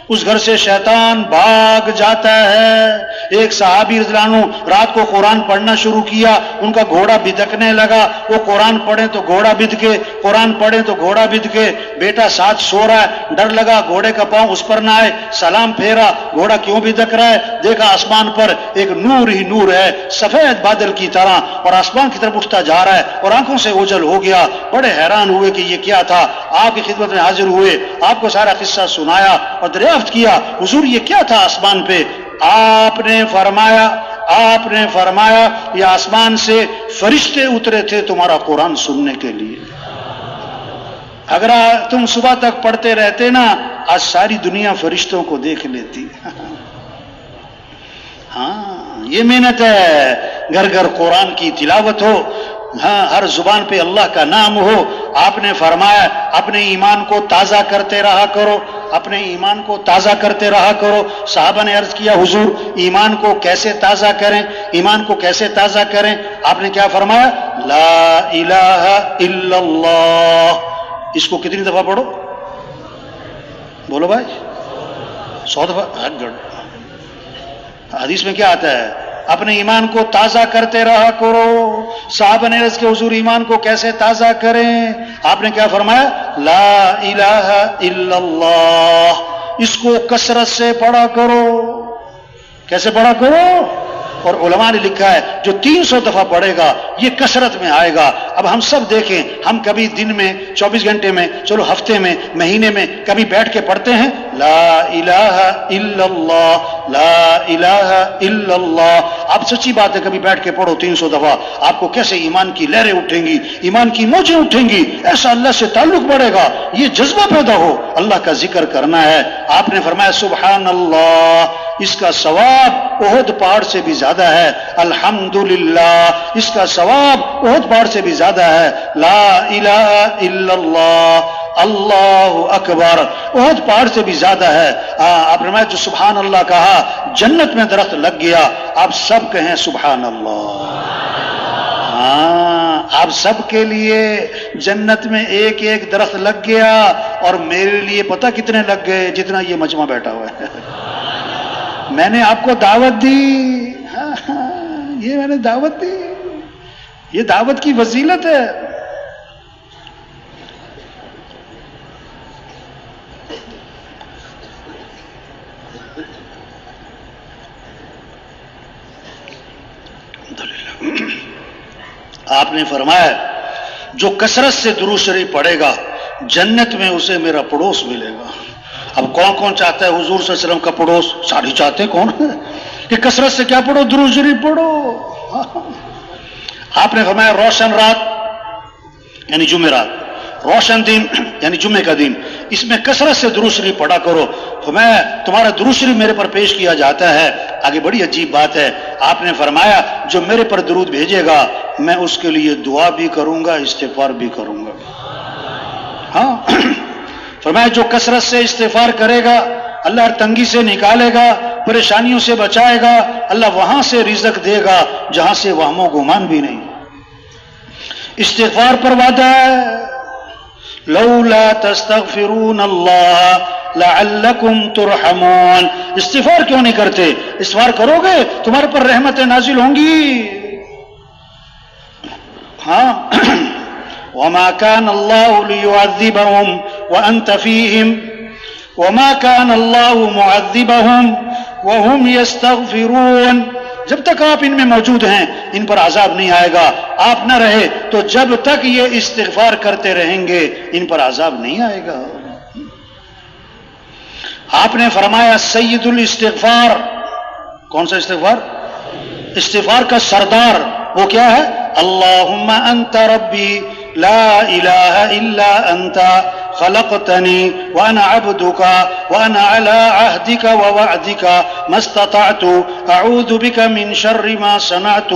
اس گھر سے شیطان بھاگ جاتا ہے. ایک صحابی رضی اللہ عنہ رات کو قرآن پڑھنا شروع کیا، ان کا گھوڑا بدکنے لگا. وہ قرآن پڑھیں تو گھوڑا بدکے، قرآن پڑھیں تو گھوڑا بدکے. بیٹا ساتھ سو رہا ہے، ڈر لگا گھوڑے کا پاؤں اس پر نہ آئے، سلام پھیرا، گھوڑا کیوں بدک رہا ہے؟ دیکھا آسمان پر ایک نور ہی نور ہے، سفید بادل کی طرح، اور آسمان کی طرف اٹھتا جا رہا ہے اور آنکھوں سے اوجھل ہو گیا. بڑے حیران ہوئے کہ یہ کیا تھا. آپ کی خدمت میں حاضر ہوئے، آپ کو سارا قصہ سنایا اور دریافت کیا حضور یہ کیا تھا آسمان پہ. آپ نے فرمایا یہ آسمان سے فرشتے اترے تھے تمہارا قرآن سننے کے لیے. اگر تم صبح تک پڑھتے رہتے نا آج ساری دنیا فرشتوں کو دیکھ لیتی. ہاں یہ محنت ہے. گھر گھر قرآن کی تلاوت ہو، ہاں ہر زبان پہ اللہ کا نام ہو. آپ نے فرمایا اپنے ایمان کو تازہ کرتے رہا کرو، اپنے ایمان کو تازہ کرتے رہا کرو. صحابہ نے عرض کیا حضور ایمان کو کیسے تازہ کریں، ایمان کو کیسے تازہ کریں؟ آپ نے کیا فرمایا؟ لا الہ الا اللہ. اس کو کتنی دفعہ پڑھو؟ بولو بھائی 100 دفعہ. حدیث میں کیا آتا ہے؟ اپنے ایمان کو تازہ کرتے رہا کرو. صحابہ نے عرض کہ حضور ایمان کو کیسے تازہ کریں؟ آپ نے کیا فرمایا؟ لا الہ الا اللہ. اس کو کثرت سے پڑھا کرو. کیسے پڑھا کرو؟ اور علماء نے لکھا ہے جو 300 دفعہ پڑھے گا یہ کثرت میں آئے گا. اب ہم سب دیکھیں، ہم کبھی دن میں 24 گھنٹے میں، چلو ہفتے میں، مہینے میں کبھی بیٹھ کے پڑھتے ہیں لا الہ الا اللہ، لا الہ الا اللہ. آپ سچی بات ہے کبھی بیٹھ کے پڑھو 300 دفعہ، آپ کو کیسے ایمان کی لہریں اٹھیں گی، ایمان کی موجیں اٹھیں گی، ایسا اللہ سے تعلق بڑھے گا، یہ جذبہ پیدا ہو اللہ کا ذکر کرنا ہے. آپ نے فرمایا سبحان اللہ، اس کا ثواب احد پہاڑ سے بھی زیادہ ہے. الحمدللہ، اس کا ثواب احد پہاڑ سے بھی زیادہ ہے. لا الہ الا اللہ، اللہ اکبر، احد پہاڑ سے بھی زیادہ ہے. آپ نے جو سبحان اللہ کہا جنت میں درخت لگ گیا. آپ سب کہیں سبحان اللہ. ہاں آپ سب کے لیے جنت میں ایک ایک درخت لگ گیا، اور میرے لیے پتہ کتنے لگ گئے؟ جتنا یہ مجمع بیٹھا ہوا ہے. میں نے آپ کو دعوت دی، یہ میں نے دعوت دی، یہ دعوت کی فضیلت ہے. آپ نے فرمایا جو کثرت سے درود شریف پڑھے گا جنت میں اسے میرا پڑوس ملے گا. اب کون کون چاہتا ہے حضور صلی اللہ علیہ وسلم کا پڑوس؟ سارے چاہتے ہیں. کون کہ کثرت سے کیا پڑھو؟ درود شریف پڑھو. آپ نے فرمایا روشن رات یعنی جمعرات، روشن دن یعنی جمعے کا دن، اس میں کثرت سے درود شریف پڑھا کرو. فرمایا تمہارا درود شریف میرے پر پیش کیا جاتا ہے. آگے بڑی عجیب بات ہے، آپ نے فرمایا جو میرے پر درود بھیجے گا میں اس کے لیے دعا بھی کروں گا، استغفار بھی کروں گا. ہاں فرمایا جو کثرت سے استغفار کرے گا اللہ ہر تنگی سے نکالے گا، پریشانیوں سے بچائے گا، اللہ وہاں سے رزق دے گا جہاں سے وہم و گمان بھی نہیں. استغفار پر وعدہ ہے لولا تستغفرون اللہ لعلکم ترحمون. استغفار کیوں نہیں کرتے؟ استغفار کرو گے تمہارے پر رحمتیں نازل ہوں گی. ہاں وما كان الله ليعذبهم وأنت فيهم وما كان الله معذبهم وهم يستغفرون. جب تک آپ ان میں موجود ہیں ان پر عذاب نہیں آئے گا. آپ نہ رہے تو جب تک یہ استغفار کرتے رہیں گے ان پر عذاب نہیں آئے گا. آپ نے فرمایا سید الاستغفار. کون سا استغفار؟ استغفار کا سردار وہ کیا ہے؟ اللہم انت ربی لا الہ الا انت خلقتني وأنا عبدك وأنا على عهدك ووعدك ما استطعت أعوذ بك من شر ما صنعت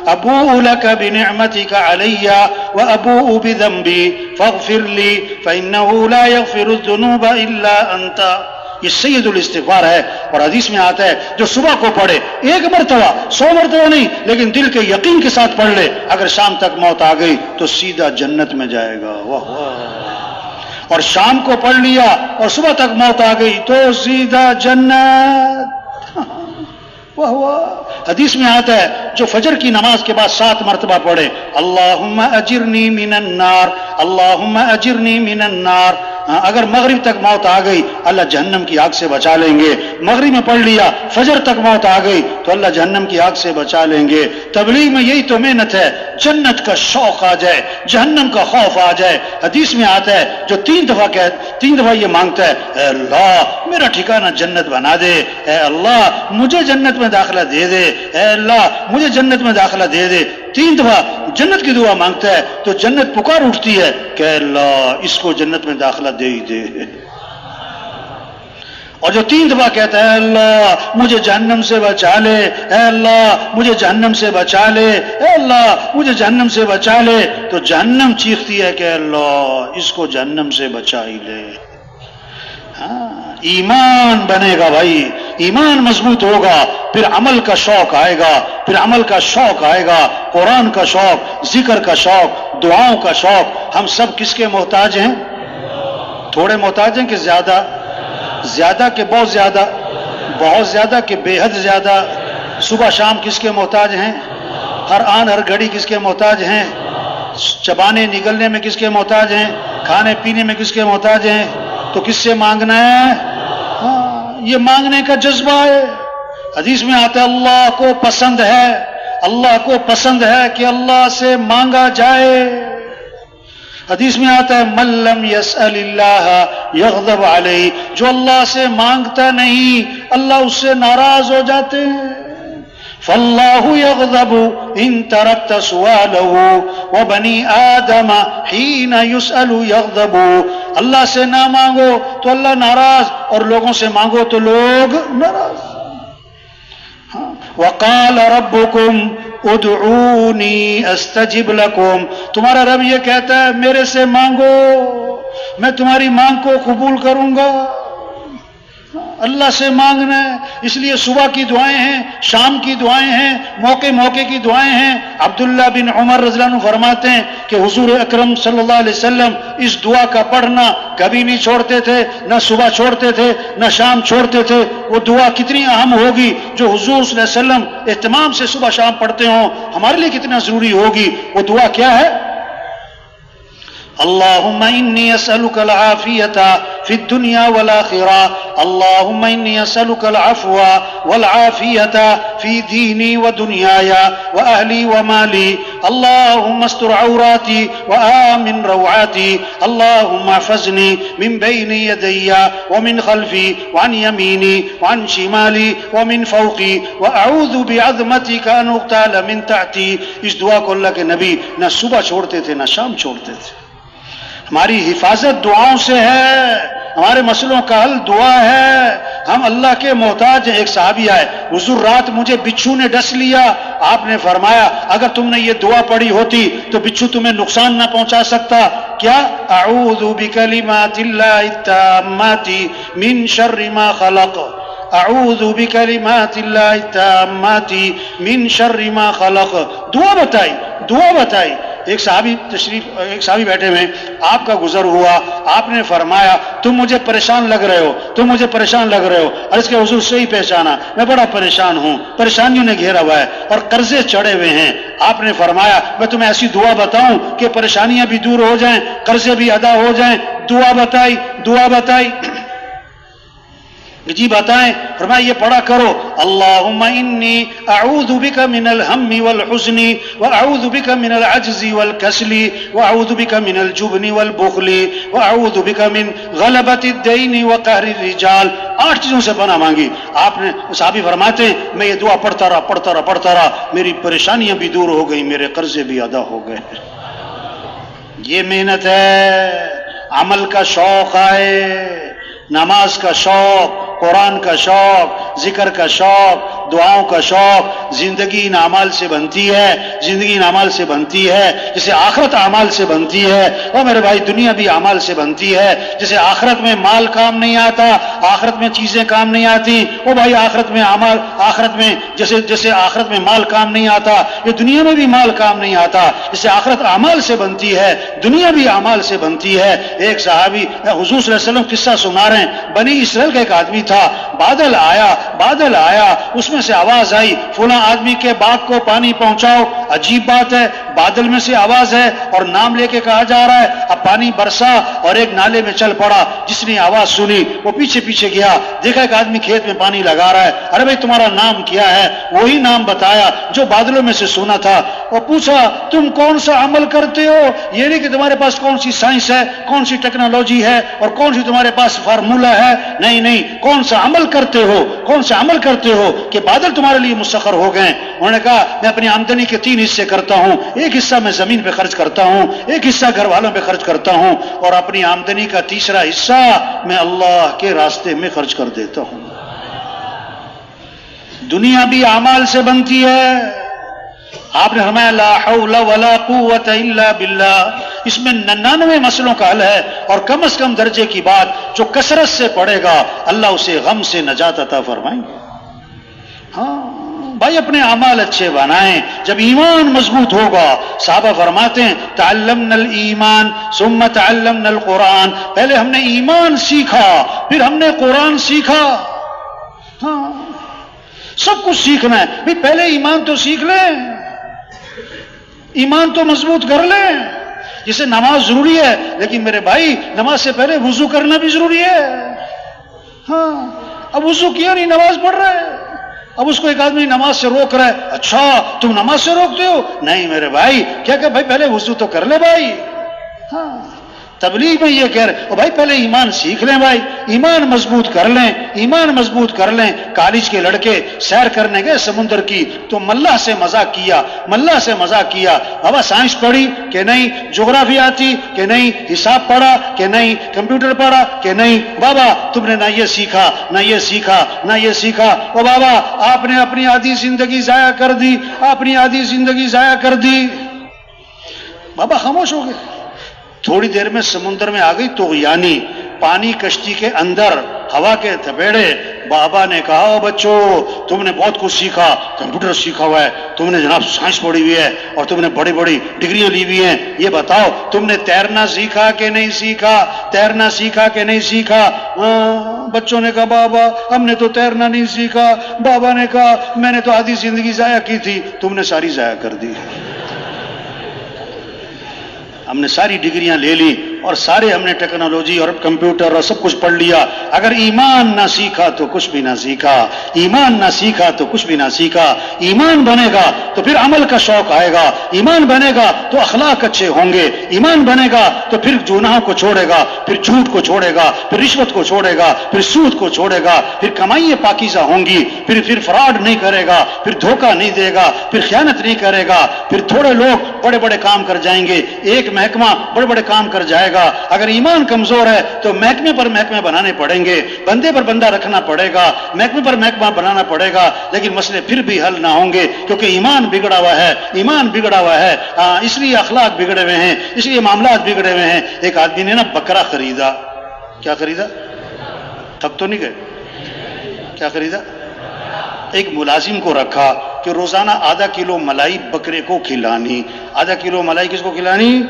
أبوء لك بنعمتك علي وأبوء بذنبي فاغفر لي فإنه لا يغفر الذنوب إلا أنت. یہ سید الاستغفار ہے، اور حدیث میں آتا ہے جو صبح کو پڑھے 1 مرتبہ 100 مرتبہ نہیں لیکن دل کے یقین کے ساتھ پڑھ لے، اگر شام تک موت آ گئی تو سیدھا جنت میں جائے گا. واہ واہ. اور شام کو پڑھ لیا اور صبح تک موت آ گئی تو سیدھا جنت. واہ واہ. حدیث میں آتا ہے جو فجر کی نماز کے بعد 7 مرتبہ پڑھے اللہم اجرنی من النار اللہم اجرنی من النار، اگر مغرب تک موت آ گئی اللہ جہنم کی آگ سے بچا لیں گے. مغرب میں پڑھ لیا فجر تک موت آ گئی تو اللہ جہنم کی آگ سے بچا لیں گے. تبلیغ میں یہی تو محنت ہے، جنت کا شوق آ جائے، جہنم کا خوف آ جائے. حدیث میں آتا ہے جو 3 دفعہ یہ مانگتا ہے اے اللہ میرا ٹھکانہ جنت بنا دے، اے اللہ مجھے جنت میں داخلہ دے دے، اے اللہ مجھے جنت میں داخلہ دے دے، 3 دفعہ جنت کی دعا مانگتا ہے تو جنت پکار اٹھتی ہے کہ اللہ اس کو جنت میں داخلہ دے ہی دے. اور جو 3 دفعہ کہتا ہے اللہ مجھے جہنم سے بچا لے، اے اللہ مجھے جہنم سے بچا لے، اے اللہ مجھے جہنم سے بچا لے، تو جہنم چیختی ہے کہ اللہ اس کو جہنم سے بچا ہی لے. ہاں ایمان بنے گا بھائی، ایمان مضبوط ہوگا، پھر عمل کا شوق آئے گا، پھر عمل کا شوق آئے گا، قرآن کا شوق، ذکر کا شوق، دعاؤں کا شوق. ہم سب کس کے محتاج ہیں؟ تھوڑے محتاج ہیں کہ زیادہ؟ زیادہ کہ بہت زیادہ؟ بہت زیادہ کہ بے حد زیادہ؟ صبح شام کس کے محتاج ہیں؟ ہر آن ہر گھڑی کس کے محتاج ہیں؟ چبانے نگلنے میں کس کے محتاج ہیں؟ کھانے پینے میں کس کے محتاج ہیں؟ تو کس سے مانگنا ہے؟ ہاں یہ مانگنے کا جذبہ ہے. حدیث میں آتا ہے اللہ کو پسند ہے، اللہ کو پسند ہے کہ اللہ سے مانگا جائے. حدیث میں آتا ہے من لم يسأل اللہ یغضب علیہ، جو اللہ سے مانگتا نہیں اللہ اس سے ناراض ہو جاتے ہیں. فاللہ یغضب ان ترکت سؤالہ وبنی آدم حین یسأل یغضب. اللہ سے نہ مانگو تو اللہ ناراض، اور لوگوں سے مانگو تو لوگ ناراض. وقال ربکم ادعونی استجب لکم، تمہارا رب یہ کہتا ہے میرے سے مانگو میں تمہاری مانگ کو قبول کروں گا. اللہ سے مانگنا ہے، اس لیے صبح کی دعائیں ہیں، شام کی دعائیں ہیں، موقع موقع کی دعائیں ہیں. عبداللہ بن عمر رضی اللہ عنہ فرماتے ہیں کہ حضور اکرم صلی اللہ علیہ وسلم اس دعا کا پڑھنا کبھی نہیں چھوڑتے تھے، نہ صبح چھوڑتے تھے نہ شام چھوڑتے تھے. وہ دعا کتنی اہم ہوگی جو حضور صلی اللہ علیہ وسلم اہتمام سے صبح شام پڑھتے ہوں، ہمارے لیے کتنا ضروری ہوگی. وہ دعا کیا ہے؟ اللہم انی اسألک العافیۃ فی الدنیا والآخرہ، اللہم انی اسألک العفو والعافیۃ فی دینی ودنیای واہلی ومالی، اللہم استر عوراتی وآمن روعاتی، اللہم احفظنی من بین یدی ومن خلفی وعن یمینی وعن شمالی ومن فوقی واعوذ بعظمتک ان اغتال من تحتی. اس دعا کو اللہ کے نبی نہ صبح چھوڑتے تھے نہ شام چھوڑتے تھے. ہماری حفاظت دعاؤں سے ہے، ہمارے مسئلوں کا حل دعا ہے. ہم اللہ کے محتاج ہیں. ایک صحابی آئے، حضور رات مجھے بچھو نے ڈس لیا. آپ نے فرمایا اگر تم نے یہ دعا پڑھی ہوتی تو بچھو تمہیں نقصان نہ پہنچا سکتا. کیا؟ اعوذ بکلمات اللہ التامات من شر ما خلق، اعوذ بکلمات اللہ التامات من شر ما خلق. دعا بتائی، دعا بتائی. ایک صحابی بیٹھے ہوئے، آپ کا گزر ہوا، آپ نے فرمایا تم مجھے پریشان لگ رہے ہو، تم مجھے پریشان لگ رہے ہو. عرض کے حضور سے ہی پہچانا، میں بڑا پریشان ہوں، پریشانیوں نے گھیرا ہوا ہے اور قرضے چڑھے ہوئے ہیں. آپ نے فرمایا میں تمہیں ایسی دعا بتاؤں کہ پریشانیاں بھی دور ہو جائیں، قرضے بھی ادا ہو جائیں. دعا بتائی، دعا بتائی. جی بتائیں. فرمایا یہ پڑھا کرو اللہم انی اعوذ بک من الہم والحزن واعوذ بک من العجز والکسل واعوذ بک من الجبن والبخل واعوذ بک من غلبۃ الدین وقہر الرجال. 8 چیزوں سے پناہ مانگی. آپ نے صحابی فرماتے ہیں میں یہ دعا پڑھتا رہا، میری پریشانیاں بھی دور ہو گئی، میرے قرضے بھی ادا ہو گئے. یہ محنت ہے. عمل کا شوق آئے، نماز کا شوق، قرآن کا شوق، ذکر کا شوق، دعاؤں کا شوق، زندگی ان اعمال سے بنتی ہے، زندگی ان اعمال سے بنتی ہے جسے آخرت اعمال سے بنتی ہے۔ اور میرے بھائی دنیا بھی اعمال سے بنتی ہے، جسے آخرت میں مال کام نہیں آتا، آخرت میں چیزیں کام نہیں آتی، وہ بھائی آخرت میں اعمال، آخرت میں جیسے آخرت میں مال کام نہیں آتا، یہ دنیا میں بھی مال کام نہیں آتا۔ جسے آخرت اعمال سے بنتی ہے، دنیا بھی اعمال سے بنتی ہے۔ ایک صحابی حضور صلی اللہ علیہ وسلم قصہ سنا رہے ہیں، بنی اسرائیل کا ایک آدمی تھا، بادل آیا، اس میں سے آواز آئی فلاں آدمی کے باغ کو پانی پہنچاؤ۔ عجیب بات ہے، بادل میں سے آواز ہے اور نام لے کے کہا جا رہا ہے۔ اب پانی برسا اور ایک نالے میں چل پڑا، جس نے آواز سنی وہ پیچھے پیچھے گیا، دیکھا ایک آدمی کھیت میں پانی لگا رہا ہے۔ ارے بھائی تمہارا نام کیا ہے؟ وہی نام بتایا جو بادلوں میں سے سنا تھا۔ اور پوچھا تم کون سا عمل کرتے ہو؟ یہ نہیں کہ تمہارے پاس کون سی سائنس ہے، کون سی ٹیکنالوجی ہے اور کون سی تمہارے پاس فارمولا ہے، نہیں، کون سا عمل کرتے ہو، کون سا عمل کرتے ہو کہ بادل تمہارے لیے مسخر ہو گئے؟ انہوں نے کہا میں اپنی آمدنی کے 3 حصے کرتا ہوں، ایک حصہ میں زمین پہ خرچ کرتا ہوں، ایک حصہ گھر والوں پہ خرچ کرتا ہوں، اور اپنی آمدنی کا تیسرا حصہ میں اللہ کے راستے میں خرچ کر دیتا ہوں۔ دنیا بھی اعمال سے بنتی ہے۔ آپ نے فرمایا لا حول ولا قوت الا باللہ، اس میں 99 مسئلوں کا حل ہے، اور کم از کم درجے کی بات جو کثرت سے پڑھے گا اللہ اسے غم سے نجات عطا فرمائیں گے۔ ہاں بھائی اپنے اعمال اچھے بنائیں، جب ایمان مضبوط ہوگا۔ صحابہ فرماتے ہیں تعلمنا الایمان ثم تعلمنا القرآن، پہلے ہم نے ایمان سیکھا پھر ہم نے قرآن سیکھا۔ ہاں سب کچھ سیکھنا ہے بھائی، پہلے ایمان تو سیکھ لیں، ایمان تو مضبوط کر لیں۔ جیسے نماز ضروری ہے، لیکن میرے بھائی نماز سے پہلے وضو کرنا بھی ضروری ہے۔ ہاں اب وضو کیا نہیں نماز پڑھ رہا ہے، اب اس کو ایک آدمی نماز سے روک رہا ہے، اچھا تم نماز سے روکتے ہو؟ نہیں میرے بھائی، کیا کہ بھائی پہلے وضو تو کر لے بھائی۔ ہاں تبلیغ میں یہ کہہ رہے اور بھائی پہلے ایمان سیکھ لیں، بھائی ایمان مضبوط کر لیں، ایمان مضبوط کر لیں۔ کالج کے لڑکے سیر کرنے گئے سمندر کی، تو ملاح سے مذاق کیا، بابا سائنس پڑھی کہ نہیں، جغرافی آتی کہ نہیں، حساب پڑھا کہ نہیں، کمپیوٹر پڑھا کہ نہیں، بابا تم نے نہ یہ سیکھا، او بابا آپ نے اپنی آدھی زندگی ضائع کر دی، بابا خاموش ہو گئے۔ تھوڑی دیر میں سمندر میں آ گئی طغیانی، پانی کشتی کے اندر، ہوا کے تھپیڑے۔ بابا نے کہا او بچوں تم نے بہت کچھ سیکھا، کمپیوٹر سیکھا ہوا ہے، تم نے جناب سائنس پڑھی ہوئی ہے اور تم نے بڑی بڑی ڈگریاں لی ہوئی ہیں، یہ بتاؤ تم نے تیرنا سیکھا کہ نہیں سیکھا؟ بچوں نے کہا بابا ہم نے تو تیرنا نہیں سیکھا۔ بابا نے کہا میں نے تو آدھی زندگی ضائع کی تھی، تم نے ساری ضائع کر دی۔ ہم نے ساری ڈگریاں لے لی اور سارے ہم نے ٹیکنالوجی اور کمپیوٹر اور سب کچھ پڑھ لیا، اگر ایمان نہ سیکھا تو کچھ بھی نہ سیکھا، ایمان بنے گا تو پھر عمل کا شوق آئے گا، ایمان بنے گا تو اخلاق اچھے ہوں گے، ایمان بنے گا تو پھر گناہوں کو چھوڑے گا، پھر جھوٹ کو چھوڑے گا، پھر رشوت کو چھوڑے گا، پھر سود کو چھوڑے گا، پھر کمائیاں پاکیزہ ہوں گی، پھر فراڈ نہیں کرے گا، پھر دھوکہ نہیں دے گا، پھر خیانت نہیں کرے گا، پھر تھوڑے لوگ بڑے بڑے کام کر جائیں گے، ایک محکمہ بڑے بڑے کام کر جائے گا۔ اگر ایمان کمزور ہے تو محکمے پر محکمے بنانے پڑیں گے، بندے پر بندہ رکھنا پڑے گا، محکمے پر محکمہ بنانا پڑے گا، لیکن مسئلے پھر بھی حل نہ ہوں گے، کیونکہ ایمان بگڑا ہوا ہے، اس لیے اخلاق بگڑے ہوئے ہیں، اس لیے معاملات بگڑے ہوئے ہیں۔ ایک آدمی نے نا بکرا خریدا، کیا خریدا؟ تھک تو نہیں گئے؟ کیا خریدا؟ ایک ملازم کو رکھا کہ روزانہ آدھا کلو ملائی بکرے کو کھلانی۔ آدھا کلو ملائی کس کو کھلانی؟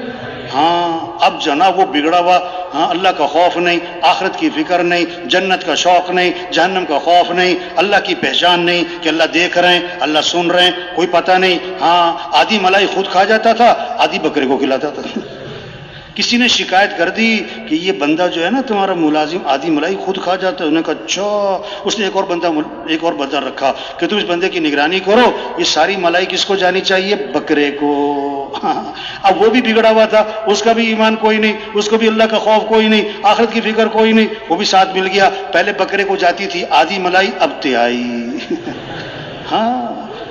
ہاں اب جناب وہ بگڑا ہوا، ہاں اللہ کا خوف نہیں، آخرت کی فکر نہیں، جنت کا شوق نہیں، جہنم کا خوف نہیں، اللہ کی پہچان نہیں کہ اللہ دیکھ رہے ہیں، اللہ سن رہے ہیں، کوئی پتہ نہیں۔ ہاں آدھی ملائی خود کھا جاتا تھا، آدھی بکرے کو کھلاتا تھا۔ کسی نے شکایت کر دی کہ یہ بندہ جو ہے نا تمہارا ملازم آدھی ملائی خود کھا جاتا ہے۔ انہوں نے کہا اچھا۔ اس نے ایک اور بندہ رکھا کہ تم اس بندے کی نگرانی کرو، یہ ساری ملائی کس کو جانی چاہیے؟ بکرے کو۔ اب وہ بھی بگڑا ہوا تھا، اس کا بھی ایمان کوئی نہیں، اس کو بھی اللہ کا خوف کوئی نہیں، آخرت کی فکر کوئی نہیں، وہ بھی ساتھ مل گیا۔ پہلے بکرے کو جاتی تھی آدھی ملائی، اب تے آئی۔ ہاں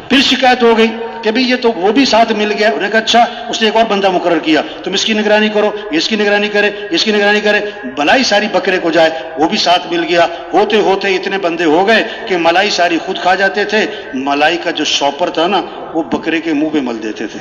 پھر شکایت ہو گئی، کہ بھئی یہ تو وہ بھی ساتھ مل گیا. انہوں نے کہا اچھا. اس نے ایک اور بندہ مقرر کیا, تم اس کی نگرانی کرو, اس کی نگرانی کرے, اس کی نگرانی کرے. بلائی ساری بکرے کو جائے, وہ بھی ساتھ مل گیا. ہوتے ہوتے اتنے بندے ہو گئے کہ ملائی ساری خود کھا جاتے تھے. ملائی کا جو شاپر تھا نا, وہ بکرے کے منہ پہ مل دیتے تھے.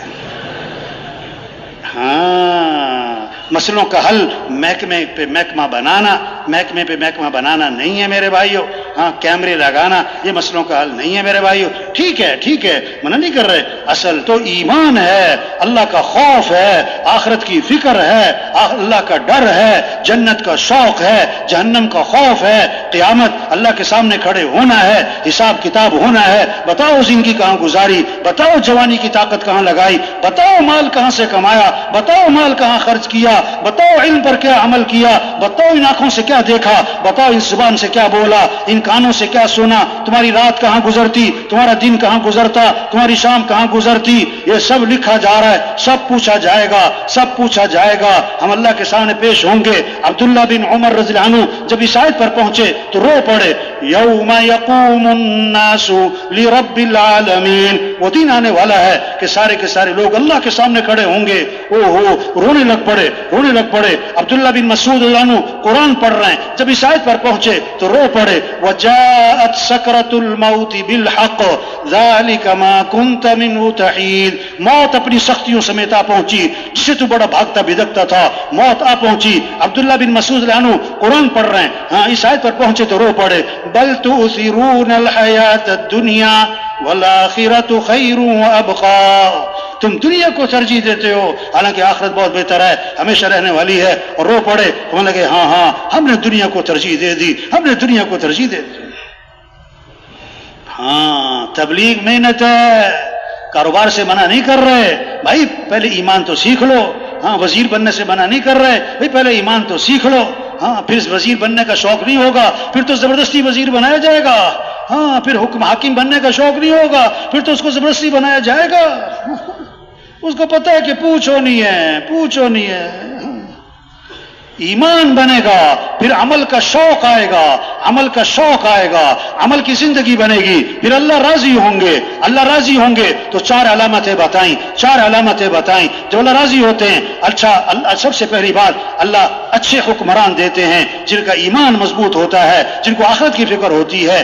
ہاں, مسئلوں کا حل محکمے پہ محکمہ بنانا, محکمے پہ محکمہ بنانا نہیں ہے میرے بھائیوں. ہاں, کیمرے لگانا یہ مسئلوں کا حل نہیں ہے میرے بھائیوں. ٹھیک ہے, ٹھیک ہے, منع نہیں کر رہے. اصل تو ایمان ہے, اللہ کا خوف ہے, آخرت کی فکر ہے, اللہ کا ڈر ہے, جنت کا شوق ہے, جہنم کا خوف ہے, قیامت اللہ کے سامنے کھڑے ہونا ہے, حساب کتاب ہونا ہے. بتاؤ زندگی کہاں گزاری, بتاؤ جوانی کی طاقت کہاں لگائی, بتاؤ مال کہاں سے کمایا, بتاؤ مال کہاں خرچ کیا, بتاؤ علم پر کیا عمل کیا, بتاؤ ان آنکھوں سے کیا دیکھا, بتاؤ ان زبان سے کیا بولا, ان کانوں سے کیا سنا, تمہاری رات کہاں گزرتی, تمہارا دن کہاں گزرتا, تمہاری شام کہاں گزرتی. یہ سب لکھا جا رہا ہے, سب پوچھا جائے گا, سب پوچھا جائے گا. ہم اللہ کے سامنے پیش ہوں گے. عبداللہ بن عمر رضی اللہ عنہ جب اس آیت پر پہنچے تو رو پڑے. یوم یقوم الناس لرب العالمین. وہ دن آنے والا ہے کہ سارے کے سارے لوگ اللہ کے سامنے کھڑے ہوں گے. او ہو, رونے لگ پڑے, رونے لگ پڑے. عبداللہ بن مسعود رضی اللہ عنہ قرآن پڑھ رہے ہیں, جب اس آیت پر پہنچے تو رو پڑے. وجاءت سکرۃ الموت بالحق ذلک ما کنت منہ تحید. موت اپنی سختیوں سمیت آ پہنچی, جسے تو بڑا بھاگتا بھدکتا تھا, موت آ پہنچی. عبداللہ بن مسعود رضی اللہ عنہ قرآن پڑھ رہے ہیں, ہاں اس آیت پر پہنچے تو رو پڑے. بل تؤثرون الحیات الدنیا والآخرۃ خیر وابقا. تم دنیا کو ترجیح دیتے ہو, حالانکہ آخرت بہت بہتر ہے, ہمیشہ رہنے والی ہے. اور رو پڑے, تو لگے ہاں ہاں ہم نے دنیا کو ترجیح دے دی, ہم نے دنیا کو ترجیح دے دی. ہاں, تبلیغ محنت ہے, کاروبار سے منع نہیں کر رہے بھائی, پہلے ایمان تو سیکھ لو. ہاں, وزیر بننے سے منع نہیں کر رہے بھائی, پہلے ایمان تو سیکھ لو. ہاں, پھر وزیر بننے کا شوق نہیں ہوگا, پھر تو زبردستی وزیر بنایا جائے گا. ہاں, پھر حاکم بننے کا شوق نہیں ہوگا, پھر تو اس کو زبردستی بنایا جائے گا. اس کو پتہ ہے کہ پوچھو نہیں ہے, پوچھو نہیں ہے. ایمان بنے گا, پھر عمل کا شوق آئے گا, عمل کا شوق آئے گا, عمل کی زندگی بنے گی, پھر اللہ راضی ہوں گے. اللہ راضی ہوں گے تو چار علامتیں بتائیں, چار علامتیں بتائیں. جو اللہ راضی ہوتے ہیں, اچھا, سب سے پہلی بات, اللہ اچھے حکمران دیتے ہیں جن کا ایمان مضبوط ہوتا ہے, جن کو آخرت کی فکر ہوتی ہے,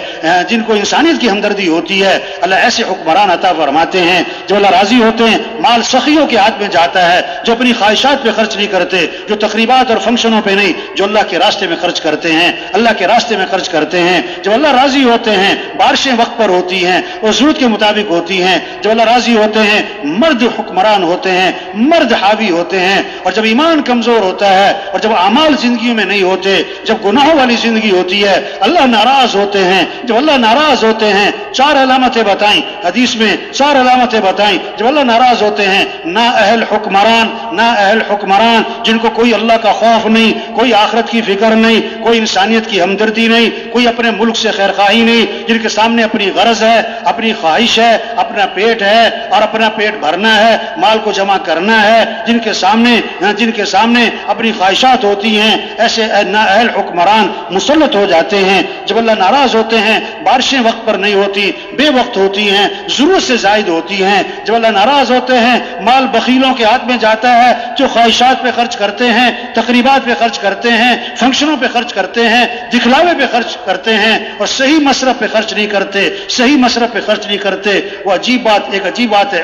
جن کو انسانیت کی ہمدردی ہوتی ہے. اللہ ایسے حکمران عطا فرماتے ہیں جو اللہ راضی ہوتے ہیں. مال سخیوں کے ہاتھ میں جاتا ہے جو اپنی خواہشات پہ خرچ نہیں کرتے, جو تقریبات اور فنکشنوں پہ نہیں, جو اللہ کے راستے میں خرچ کرتے ہیں, اللہ کے راستے میں خرچ کرتے ہیں. جب اللہ راضی ہوتے ہیں, بارشیں وقت پر ہوتی ہیں اور ضرورت کے مطابق ہوتی ہیں. جب اللہ راضی ہوتے ہیں, مرد حکمران ہوتے ہیں, مرد حاوی ہوتے ہیں. اور جب ایمان کمزور ہوتا ہے اور جب اعمال زندگیوں میں نہیں ہوتے, جب گناہوں والی زندگی ہوتی ہے, اللہ ناراض ہوتے ہیں. جب اللہ ناراض ہوتے ہیں, چار علامتیں بتائیں حدیث میں, چار علامتیں بتائیں. جب اللہ ناراض ہوتے ہیں, نا اہل حکمران, نا اہل حکمران جن کو کوئی اللہ کا خوف نہیں, کوئی آخرت کی فکر نہیں, کوئی انسانیت کی ہمدردی نہیں, کوئی اپنے ملک سے خیرخواہی نہیں, جن کے سامنے اپنی غرض ہے, اپنی خواہش ہے, اپنا پیٹ ہے اور اپنا پیٹ بھرنا ہے, مال کو جمع کرنا ہے, جن کے سامنے اپنی خواہشات ہوتی ہیں. ایسے نااہل حکمران مسلط ہو جاتے ہیں. جب اللہ ناراض ہوتے ہیں, بارشیں وقت پر نہیں ہوتی, بے وقت ہوتی ہیں, ضرورت سے زائد ہوتی ہیں. جب اللہ ناراض ہوتے ہیں, مال بخیلوں کے ہاتھ میں جاتا ہے جو خواہشات پہ خرچ کرتے ہیں, تقریبات پہ خرچ کرتے ہیں, فنکشنوں پہ خرچ کرتے ہیں, دکھلاوے پہ خرچ کرتے ہیں اور صحیح مصرف پہ خرچ نہیں کرتے, صحیح مصرف پہ خرچ نہیں کرتے. وہ ایک عجیب بات ہے.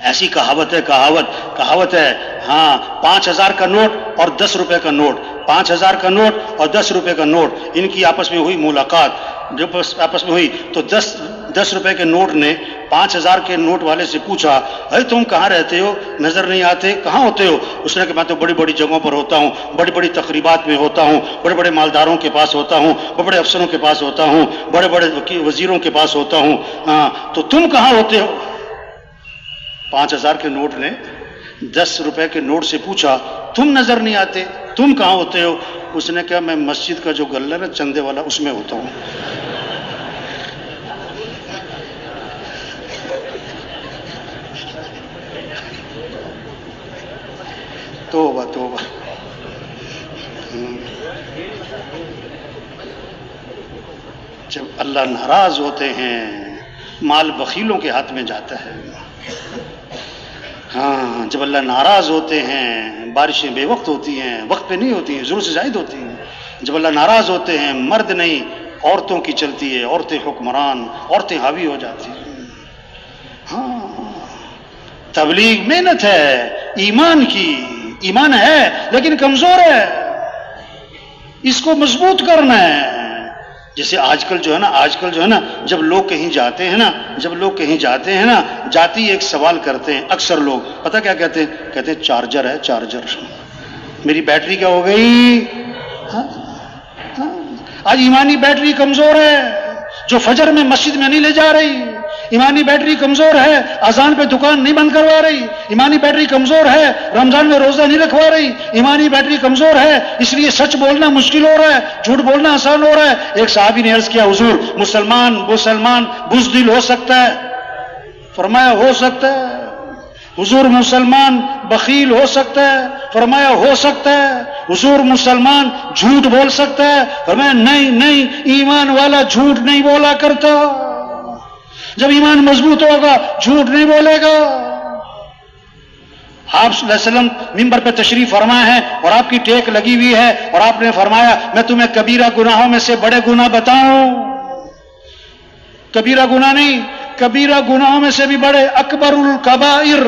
ایسی کہاوت ہے, ہاں, 5000 کا نوٹ اور 10 روپے کا نوٹ, 5000 کا نوٹ اور 10 روپے کا نوٹ, ان کی آپس میں ہوئی ملاقات. جب آپس میں ہوئی تو 10 روپے کے نوٹ نے 5000 کے نوٹ والے سے پوچھا, تم کہاں رہتے ہو, نظر نہیں آتے, کہاں ہوتے ہو؟ اس نے کہا میں تو بڑی بڑی جگہوں پر ہوتا ہوں, بڑی بڑی تقریبات میں ہوتا ہوں, بڑے بڑے مالداروں کے پاس ہوتا ہوں, بڑے بڑے افسروں کے پاس ہوتا ہوں, بڑے بڑے وزیروں کے پاس ہوتا ہوں. ہاں, تو تم کہاں ہوتے ہو؟ 5000 کے نوٹ نے 10 روپے کے نوٹ سے پوچھا, تم نظر نہیں آتے, تم کہاں ہوتے ہو؟ اس نے کہا میں مسجد کا جو گلہ ہے چندے والا, اس میں ہوتا ہوں. توبہ توبہ. جب اللہ ناراض ہوتے ہیں, مال بخیلوں کے ہاتھ میں جاتا ہے. ہاں جب اللہ ناراض ہوتے ہیں بارشیں بے وقت ہوتی ہیں، وقت پہ نہیں ہوتی ہیں، ضرورت سے زائد ہوتی ہیں. جب اللہ ناراض ہوتے ہیں مرد نہیں عورتوں کی چلتی ہے، عورتیں حکمران، عورتیں حاوی ہو جاتی ہیں. ہاں تبلیغ محنت ہے ایمان کی، ایمان ہے لیکن کمزور ہے، اس کو مضبوط کرنا ہے. جیسے آج کل جو ہے نا جب لوگ کہیں جاتے ہیں نا جاتی ایک سوال کرتے ہیں اکثر لوگ، پتہ کیا کہتے ہیں چارجر ہے، چارجر میری بیٹری کیا ہو گئی. آج ایمانی بیٹری کمزور ہے، جو فجر میں مسجد میں نہیں لے جا رہی، ایمانی بیٹری کمزور ہے، اذان پہ دکان نہیں بند کروا رہی، ایمانی بیٹری کمزور ہے، رمضان میں روزہ نہیں رکھوا رہی، ایمانی بیٹری کمزور ہے، اس لیے سچ بولنا مشکل ہو رہا ہے، جھوٹ بولنا آسان ہو رہا ہے. ایک صحابی نے عرض کیا حضور مسلمان بزدل ہو سکتا ہے؟ فرمایا ہو سکتا ہے. حضور مسلمان بخیل ہو سکتا ہے؟ فرمایا ہو سکتا ہے. حضور مسلمان جھوٹ بول سکتا ہے؟ فرمایا نہیں ایمان والا جھوٹ نہیں بولا کرتا. جب ایمان مضبوط ہوگا جھوٹ نہیں بولے گا. آپ صلی اللہ علیہ وسلم منبر پہ تشریف فرما ہے اور آپ کی ٹیک لگی ہوئی ہے اور آپ نے فرمایا میں تمہیں کبیرہ گناہوں میں سے بڑے گناہ بتاؤں. کبیرہ گناہ نہیں، کبیرہ گناہوں میں سے بھی بڑے، اکبر الکبائر.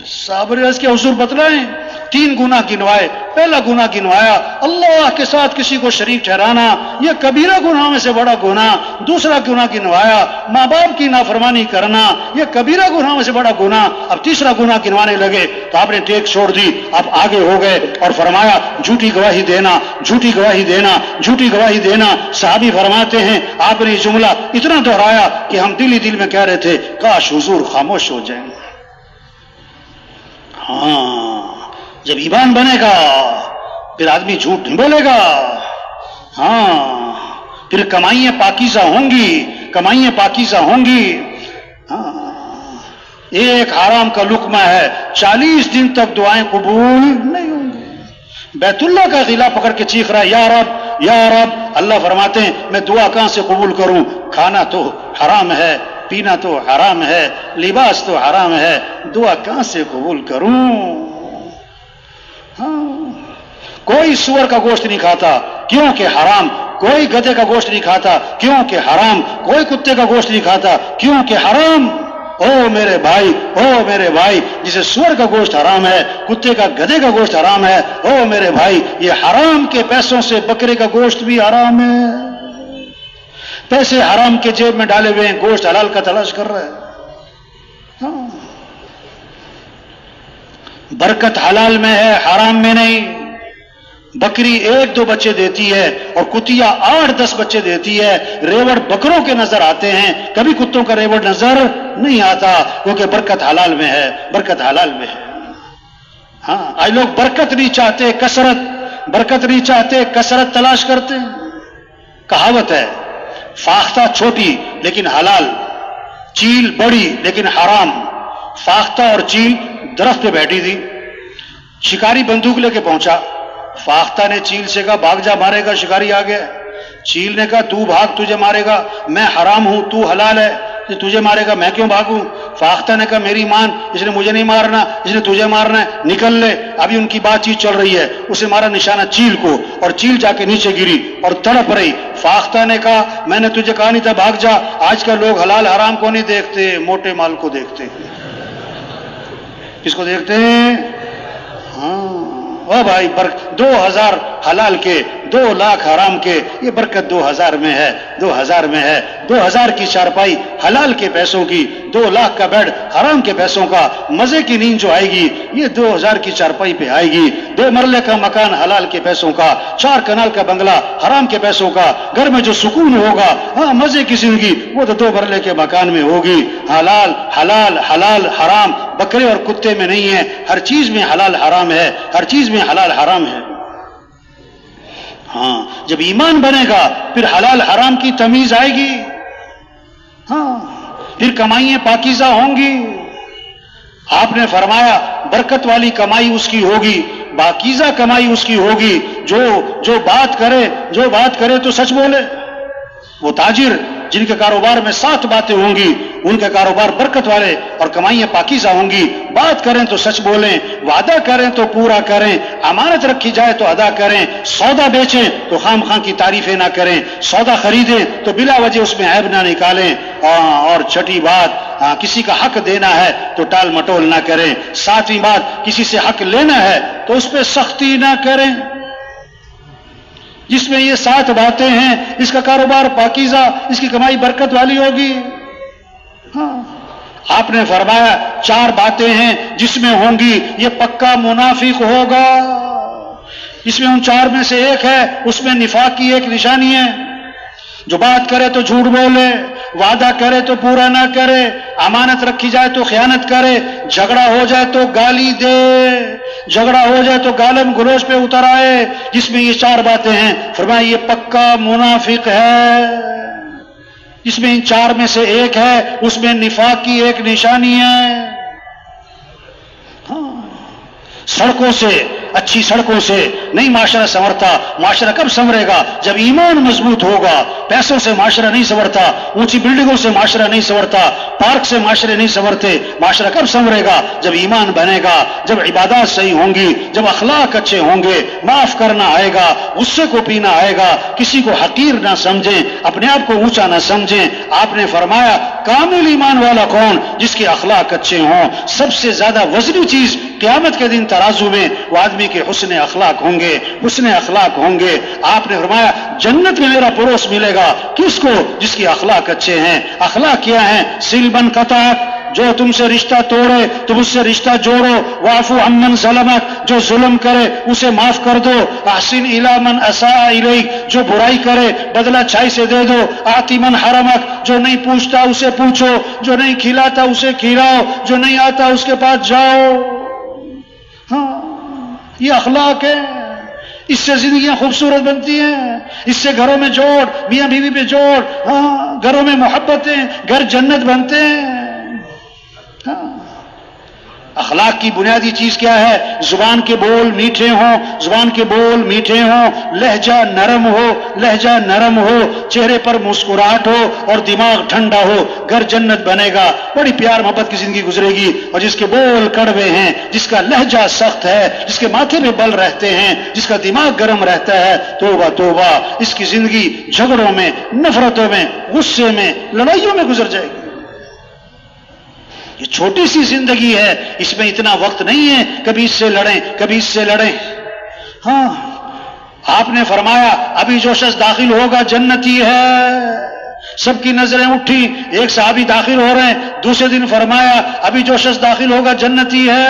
صحابہ عرض کے حضور بتلائیں. 3 گناہ گنوائے. پہلا گناہ گنوایا اللہ کے ساتھ کسی کو شریک ٹھہرانا، یہ کبیرہ گناہوں میں سے بڑا گناہ. دوسرا گناہ گنوایا ماں باپ کی نافرمانی کرنا، یہ کبیرہ گناہوں میں سے بڑا گناہ. اب تیسرا گناہ گنوانے لگے تو آپ نے ٹیک چھوڑ دی، آپ آگے ہو گئے اور فرمایا جھوٹی گواہی دینا، جھوٹی گواہی دینا، جھوٹی گواہی دینا. صحابی فرماتے ہیں آپ نے یہ جملہ اتنا دہرایا کہ ہم دل میں کہہ رہے تھے کاش حضور خاموش ہو جائیں. ہاں جب ایمان بنے گا پھر آدمی جھوٹ نہیں بولے گا. ہاں پھر کمائیاں پاکیزہ ہوں گی. ہاں ایک حرام کا لقمہ ہے 40 دن تک دعائیں قبول نہیں ہوں گی. بیت اللہ کا غلہ پکڑ کے چیخ رہا ہے یا رب یا رب. اللہ فرماتے ہیں میں دعا کہاں سے قبول کروں؟ کھانا تو حرام ہے، پینا تو حرام ہے، لباس تو حرام ہے، دعا کہاں سے قبول کروں؟ ہاں کوئی سور کا گوشت نہیں کھاتا کیونکہ حرام، کوئی گدھے کا گوشت نہیں کھاتا کیونکہ حرام، کوئی کتے کا گوشت نہیں کھاتا کیونکہ حرام. او میرے بھائی جسے سور کا گوشت حرام ہے، کتے کا گدھے کا گوشت حرام ہے، او میرے بھائی یہ حرام کے پیسوں سے بکرے کا گوشت بھی حرام ہے. پیسے حرام کے جیب میں ڈالے ہوئے ہیں، گوشت حلال کا تلاش کر رہا ہے. برکت حلال میں ہے، حرام میں نہیں. بکری 1-2 بچے دیتی ہے اور کتیا 8-10 بچے دیتی ہے. ریوڑ بکروں کے نظر آتے ہیں، کبھی کتوں کا ریوڑ نظر نہیں آتا کیونکہ برکت حلال میں ہے، برکت حلال میں ہے. ہاں آج لوگ برکت نہیں چاہتے، برکت نہیں چاہتے، کثرت تلاش کرتے ہیں. کہاوت ہے فاختہ چھوٹی لیکن حلال، چیل بڑی لیکن حرام. فاختہ اور چیل درخت پہ بیٹھی تھی، شکاری بندوق لے کے پہنچا. فاختہ نے چیل سے کہا بھاگ جا، مارے گا. شکاری آ گیا. چیل نے کہا تو بھاگ، تجھے مارے گا. میں حرام ہوں، تو حلال ہے، تجھے مارے گا، میں کیوں بھاگوں؟ فاختہ نے کہا میری مان، اس نے مجھے نہیں مارنا، اس نے تجھے مارنا ہے، نکل لے. ابھی ان کی بات چیت چل رہی ہے، اسے مارا نشانہ چیل کو اور چیل جا کے نیچے گری اور تڑپ رہی. فاختہ نے کہا میں نے تجھے کہا نہیں تھا بھاگ جا. آج کل لوگ حلال حرام کو نہیں دیکھتے، موٹے مال کو دیکھتے ہیں. کس کو دیکھتے ہیں؟ ہاں او بھائی 2000 حلال کے 2 لاکھ حرام کے، یہ برکت 2000 میں ہے، 2000 میں ہے. 2000 کی چارپائی حلال کے پیسوں کی، 2 لاکھ کا بیڈ حرام کے پیسوں کا. مزے کی نیند جو آئے گی یہ 2000 کی چارپائی پہ آئے گی. 2 مرلے کا مکان حلال کے پیسوں کا، 4 کنال کا بنگلہ حرام کے پیسوں کا. گھر میں جو سکون ہوگا، ہاں مزے کی زندگی، وہ تو 2 مرلے کے مکان میں ہوگی. حلال حلال حلال حرام بکرے اور کتے میں نہیں ہے، ہر چیز میں حلال حرام ہے، ہر چیز میں حلال حرام ہے. ہاں جب ایمان بنے گا پھر حلال حرام کی تمیز آئے گی. ہاں پھر کمائیاں پاکیزہ ہوں گی. آپ نے فرمایا برکت والی کمائی اس کی ہوگی، پاکیزہ کمائی اس کی ہوگی جو بات کرے تو سچ بولے. وہ تاجر جن کے کاروبار میں 7 باتیں ہوں گی ان کے کاروبار برکت والے اور کمائیاں پاکیزہ ہوں گی. بات کریں تو سچ بولیں، وعدہ کریں تو پورا کریں، امانت رکھی جائے تو ادا کریں، سودا بیچیں تو خام خواہ کی تعریفیں نہ کریں، سودا خریدیں تو بلا وجہ اس میں عیب نہ نکالیں. اور چھٹی بات، کسی کا حق دینا ہے تو ٹال مٹول نہ کریں. 7ویں بات، کسی سے حق لینا ہے تو اس پہ سختی نہ کریں. جس میں یہ 7 باتیں ہیں اس کا کاروبار پاکیزہ، اس کی کمائی برکت والی ہوگی. آپ نے فرمایا 4 باتیں ہیں جس میں ہوں گی یہ پکا منافق ہوگا. اس میں ان 4 میں سے ایک ہے، اس میں نفاق کی ایک نشانی ہے. جو بات کرے تو جھوٹ بولے، وعدہ کرے تو پورا نہ کرے، امانت رکھی جائے تو خیانت کرے، جھگڑا ہو جائے تو گالی دے، جھگڑا ہو جائے تو گالم گلوچ پہ اتر آئے. جس میں یہ 4 باتیں ہیں فرمایا یہ پکا منافق ہے. جس میں ان 4 میں سے ایک ہے اس میں نفاق کی ایک نشانی ہے. سڑکوں سے، اچھی سڑکوں سے نہیں معاشرہ سنورتا. معاشرہ کب سنورے گا؟ جب ایمان مضبوط ہوگا. پیسوں سے معاشرہ نہیں سنورتا، اونچی بلڈنگوں سے معاشرہ نہیں سنورتا، پارک سے معاشرے نہیں سنورتے. معاشرہ کب سنورے گا؟ جب ایمان بنے گا، جب عبادات صحیح ہوں گی، جب اخلاق اچھے ہوں گے، معاف کرنا آئے گا، غصے کو پینا آئے گا، کسی کو حقیر نہ سمجھیں، اپنے آپ کو اونچا نہ سمجھیں. آپ نے فرمایا کامل ایمان والا کون؟ جس کے اخلاق اچھے ہوں. سب سے زیادہ وزنی چیز قیامت کے دن ترازو میں وہ آدمی کے حسن اخلاق ہوں گے، حسن اخلاق ہوں گے. آپ نے فرمایا جنت میں میرا پڑوس ملے گا کس کو؟ جس کے اخلاق اچھے ہیں. اخلاق کیا ہیں؟ سل من قطعک، جو تم سے رشتہ توڑے تم اس سے رشتہ جوڑو. واعفو عمن ظلمک، جو ظلم کرے اسے معاف کر دو. احسن الی من اساء الیک، جو برائی کرے بدلہ اچھائی سے دے دو. آتی من حرمک، جو نہیں پوچھتا اسے پوچھو، جو نہیں کھلاتا اسے کھلاؤ، جو نہیں آتا اس کے پاس جاؤ. یہ اخلاق ہے. اس سے زندگیاں خوبصورت بنتی ہیں. اس سے گھروں میں جوڑ، میاں بیوی پہ جوڑ، گھروں میں محبتیں، گھر جنت بنتے ہیں. اخلاق کی بنیادی چیز کیا ہے؟ زبان کے بول میٹھے ہوں، زبان کے بول میٹھے ہوں، لہجہ نرم ہو، لہجہ نرم ہو، چہرے پر مسکراہٹ ہو اور دماغ ٹھنڈا ہو. گھر جنت بنے گا. بڑی پیار محبت کی زندگی گزرے گی. اور جس کے بول کڑوے ہیں، جس کا لہجہ سخت ہے، جس کے ماتھے پہ بل رہتے ہیں، جس کا دماغ گرم رہتا ہے، توبہ توبہ، اس کی زندگی جھگڑوں میں، نفرتوں میں، غصے میں، لڑائیوں میں گزر جائے گی. یہ چھوٹی سی زندگی ہے، اس میں اتنا وقت نہیں ہے کبھی اس سے لڑیں کبھی اس سے لڑیں. آپ نے فرمایا ابھی جو شخص داخل ہوگا جنتی ہے. سب کی نظریں اٹھی، ایک صحابی داخل ہو رہے ہیں. دوسرے دن فرمایا ابھی جو شخص داخل ہوگا جنتی ہے.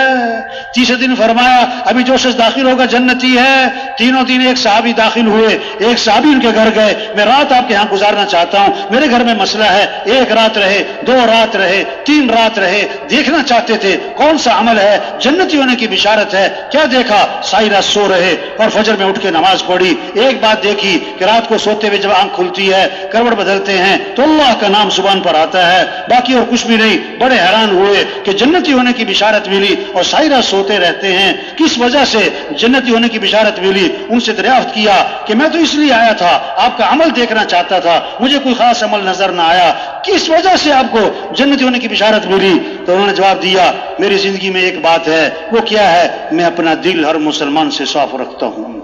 تیسرے دن فرمایا ابھی جو شخص داخل ہوگا جنتی ہے. تینوں دن ایک صحابی داخل ہوئے. ایک صحابی ان کے گھر گئے، میں رات آپ کے ہاں گزارنا چاہتا ہوں، میرے گھر میں مسئلہ ہے. 1 رات رہے، 2 رات رہے، 3 رات رہے. دیکھنا چاہتے تھے کون سا عمل ہے جنتی ہونے کی بشارت ہے. کیا دیکھا؟ ساری رات سو رہے اور فجر میں اٹھ کے نماز پڑھی. ایک بات دیکھی کہ رات کو سوتے ہوئے جب آنکھ کھلتی ہے، کروٹ بدلتے ہیں تو اللہ کا نام زبان پر آتا ہے، باقی اور کچھ بھی نہیں. بڑے حیران ہوئے کہ جنتی ہونے کی بشارت ملی اور ساری رات سوتے رہتے ہیں. کس وجہ سے جنتی ہونے کی بشارت ملی؟ ان سے دریافت کیا کہ میں تو اس لیے آیا تھا، آپ کا عمل دیکھنا چاہتا تھا، مجھے کوئی خاص عمل نظر نہ آیا، کس وجہ سے آپ کو جنتی ہونے کی بشارت ملی؟ تو انہوں نے جواب دیا میری زندگی میں ایک بات ہے. وہ کیا ہے؟ میں اپنا دل ہر مسلمان سے صاف رکھتا ہوں.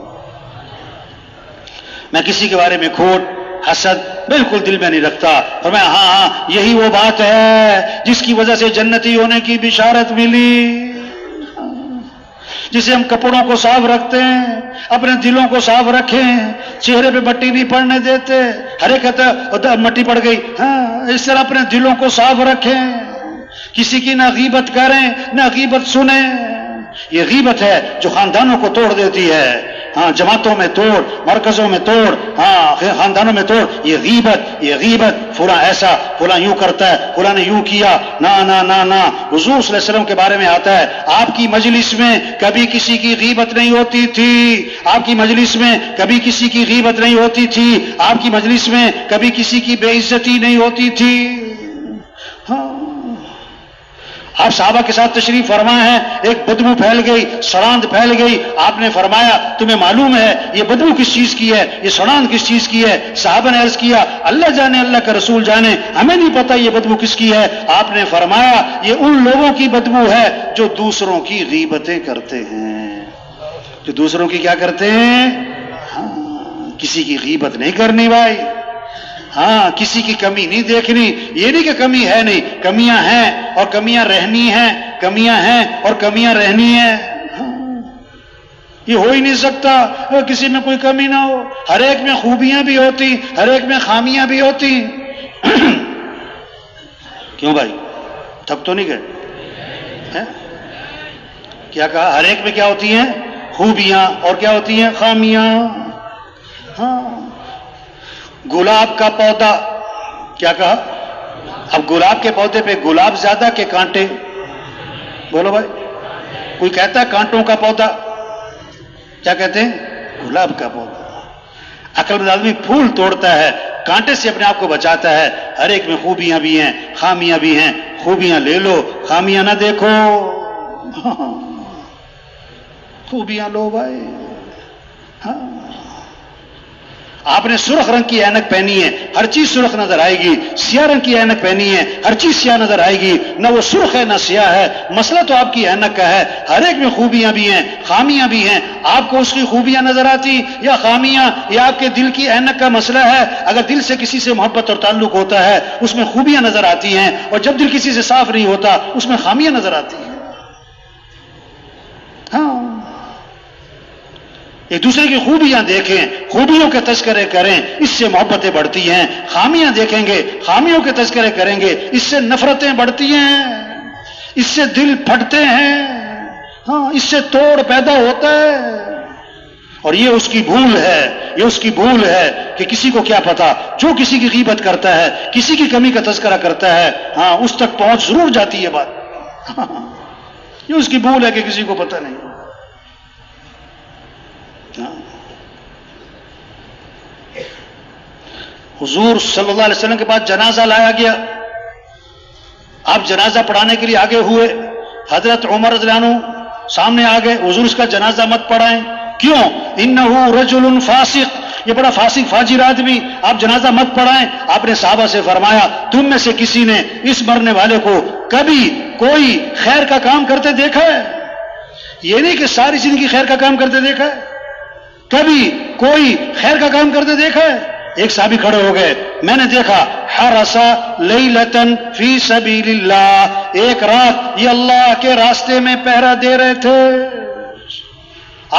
میں کسی کے بارے میں کھوٹ، حسد بالکل دل میں نہیں رکھتا. اور میں ہاں یہی وہ بات ہے جس کی وجہ سے جنتی ہونے کی بشارت ملی. جسے ہم کپڑوں کو صاف رکھتے ہیں، اپنے دلوں کو صاف رکھیں، چہرے پہ مٹی نہیں پڑنے دیتے. ہر ایک کہتا مٹی پڑ گئی، اس طرح اپنے دلوں کو صاف رکھیں. کسی کی نہ غیبت کریں نہ غیبت سنیں. یہ غیبت ہے جو خاندانوں کو توڑ دیتی ہے. جماعتوں میں توڑ، مرکزوں میں توڑ، خاندانوں میں توڑ. یہ غیبت، فلاں ایسا، فلاں یوں کرتا ہے، فلاں نے یوں کیا. نا نا نا نا. حضور صلی اللہ علیہ وسلم کے بارے میں آتا ہے آپ کی مجلس میں کبھی کسی کی غیبت نہیں ہوتی تھی. آپ کی مجلس میں کبھی کسی کی غیبت نہیں ہوتی تھی. آپ کی مجلس میں کبھی کسی کی بے عزتی نہیں ہوتی تھی. آپ صحابہ کے ساتھ تشریف فرما ہیں، ایک بدبو پھیل گئی، سڑاند پھیل گئی، آپ نے فرمایا تمہیں معلوم ہے یہ بدبو کس چیز کی ہے، یہ سڑاند کس چیز کی ہے؟ صحابہ نے عرض کیا اللہ جانے، اللہ کا رسول جانے، ہمیں نہیں پتہ یہ بدبو کس کی ہے۔ آپ نے فرمایا یہ ان لوگوں کی بدبو ہے جو دوسروں کی غیبتیں کرتے ہیں، جو دوسروں کی کیا کرتے ہیں؟ ہاں، کسی کی غیبت نہیں کرنی بھائی، ہاں، کسی کی کمی نہیں دیکھنی، یہ نہیں کہ کمی ہے نہیں، کمیاں ہیں اور کمیاں رہنی ہیں، کمیاں ہیں اور کمیاں رہنی ہیں، یہ ہو ہی نہیں سکتا کسی میں کوئی کمی نہ ہو، ہر ایک میں خوبیاں بھی ہوتی، ہر ایک میں خامیاں بھی ہوتی۔ کیوں بھائی تھک تو نہیں گئے؟ کیا کہا؟ ہر ایک میں کیا ہوتی ہیں؟ خوبیاں، اور کیا ہوتی ہیں؟ خامیاں۔ ہاں، گلاب کا پودا، کیا کہا؟ اب گلاب کے پودے پہ گلاب زیادہ کہ کانٹے؟ بولو بھائی، کوئی کہتا ہے کانٹوں کا پودا، کیا کہتے ہیں؟ گلاب کا پودا۔ عقل مند آدمی پھول توڑتا ہے، کانٹے سے اپنے آپ کو بچاتا ہے۔ ہر ایک میں خوبیاں بھی ہیں، خامیاں بھی ہیں، خوبیاں لے لو، خامیاں نہ دیکھو، خوبیاں لو بھائی۔ ہاں، آپ نے سرخ رنگ کی اینک پہنی ہے، ہر چیز سرخ نظر آئے گی، سیاہ رنگ کی اینک پہنی ہے، ہر چیز سیاہ نظر آئے گی، نہ وہ سرخ ہے نہ سیاہ ہے، مسئلہ تو آپ کی اینک کا ہے۔ ہر ایک میں خوبیاں بھی ہیں، خامیاں بھی ہیں، آپ کو اس کی خوبیاں نظر آتی یا خامیاں، یا آپ کے دل کی اینک کا مسئلہ ہے؟ اگر دل سے کسی سے محبت اور تعلق ہوتا ہے اس میں خوبیاں نظر آتی ہیں، اور جب دل کسی سے صاف نہیں ہوتا اس میں خامیاں نظر آتی ہیں۔ ہاں، ایک دوسرے کی خوبیاں دیکھیں، خوبیوں کے تذکرے کریں، اس سے محبتیں بڑھتی ہیں۔ خامیاں دیکھیں گے، خامیوں کے تذکرے کریں گے، اس سے نفرتیں بڑھتی ہیں، اس سے دل پھٹتے ہیں، ہاں، اس سے توڑ پیدا ہوتا ہے۔ اور یہ اس کی بھول ہے، یہ اس کی بھول ہے کہ کسی کو کیا پتا، جو کسی کی غیبت کرتا ہے، کسی کی کمی کا تذکرہ کرتا ہے، ہاں، اس تک پہنچ ضرور جاتی ہے بات، یہ اس کی بھول ہے کہ کسی کو پتہ نہیں۔ حضور صلی اللہ علیہ وسلم کے پاس جنازہ لایا گیا، آپ جنازہ پڑھانے کے لیے آگے ہوئے، حضرت عمر رضی اللہ عنہ سامنے آ گئے، حضور اس کا جنازہ مت پڑھائیں۔ کیوں؟ انہ رجل فاسق، یہ بڑا فاسق فاجر آدمی، آپ جنازہ مت پڑھائیں۔ آپ نے صحابہ سے فرمایا تم میں سے کسی نے اس مرنے والے کو کبھی کوئی خیر کا کام کرتے دیکھا ہے؟ یہ نہیں کہ ساری زندگی خیر کا کام کرتے دیکھا ہے، کبھی کوئی خیر کا کام کرتے دیکھا ہے؟ ایک صحابی کھڑے ہو گئے، میں نے دیکھا حرسا لیلتن فی سبیل اللہ، ایک رات یہ اللہ کے راستے میں پہرا دے رہے تھے۔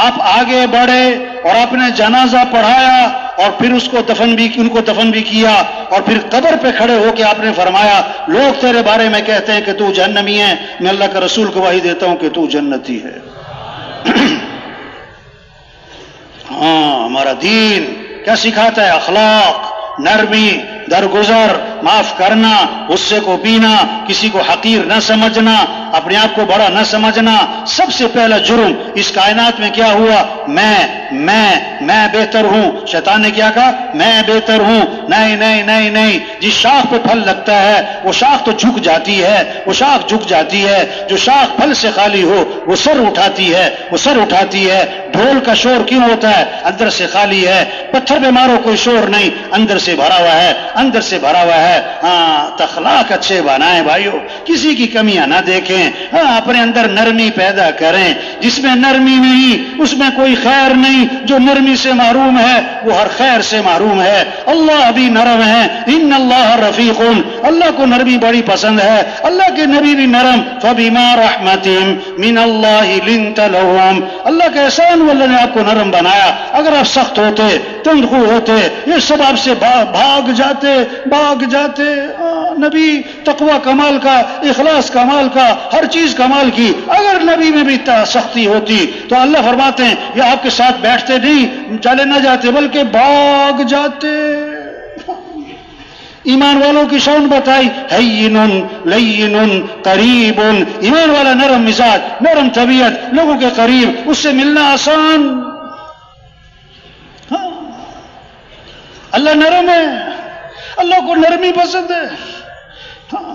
آپ آگے بڑھے اور اپنے جنازہ پڑھایا اور پھر اس کو ان کو دفن بھی کیا، اور پھر قبر پہ کھڑے ہو کے آپ نے فرمایا لوگ تیرے بارے میں کہتے ہیں کہ تو جہنمی ہے، میں اللہ کا رسول گواہی دیتا ہوں کہ تو جنتی ہے۔ ہاں، ہمارا دین کیا سکھاتا ہے؟ اخلاق، نرمی، درگزر، معاف کرنا، غصے کو پینا، کسی کو حقیر نہ سمجھنا، اپنے آپ کو بڑا نہ سمجھنا۔ سب سے پہلا جرم اس کائنات میں کیا ہوا؟ میں بہتر ہوں۔ شیطان نے کیا کہا؟ میں بہتر ہوں۔ نہیں نہیں نہیں نہیں، جس شاخ پہ پھل لگتا ہے وہ شاخ تو جھک جاتی ہے، وہ شاخ جھک جاتی ہے۔ جو شاخ پھل سے خالی ہو وہ سر اٹھاتی ہے، وہ سر اٹھاتی ہے۔ ڈھول کا شور کیوں ہوتا ہے؟ اندر سے خالی ہے۔ پتھر پہ مارو کوئی شور نہیں، اندر سے بھرا ہوا ہے، اندر سے بھرا ہوا ہے۔ ہاں، اخلاق اچھے بنائیں بھائیو، کسی کی کمیاں نہ دیکھیں، ہاں، اپنے اندر نرمی پیدا کریں۔ جس میں نرمی نہیں اس میں کوئی خیر نہیں، جو نرمی سے محروم ہے وہ ہر خیر سے محروم ہے۔ اللہ بھی نرم ہے، ان اللہ رفیق، اللہ کو نرمی بڑی پسند ہے، اللہ کے نبی بھی نرم۔ فبما رحمت من اللہ لنت لهم، اللہ کا احسان وہ اللہ نے آپ کو نرم بنایا۔ اگر آپ سخت ہوتے، تند خو ہوتے، یہ سب آپ سے بھاگ جاتے۔ نبی تقوی کمال کا، اخلاص کمال کا، ہر چیز کمال کی، اگر نبی میں بھی سختی ہوتی تو اللہ فرماتے ہیں یہ آپ کے ساتھ بیٹھتے نہیں، چلے نہ جاتے بلکہ بھاگ جاتے۔ ایمان والوں کی شان بتائی، ہین لین قریب، ایمان والا نرم مزاج، نرم طبیعت، لوگوں کے قریب، اس سے ملنا آسان۔ ہاں، اللہ نرم ہے، اللہ کو نرمی پسند ہے۔ ہاں،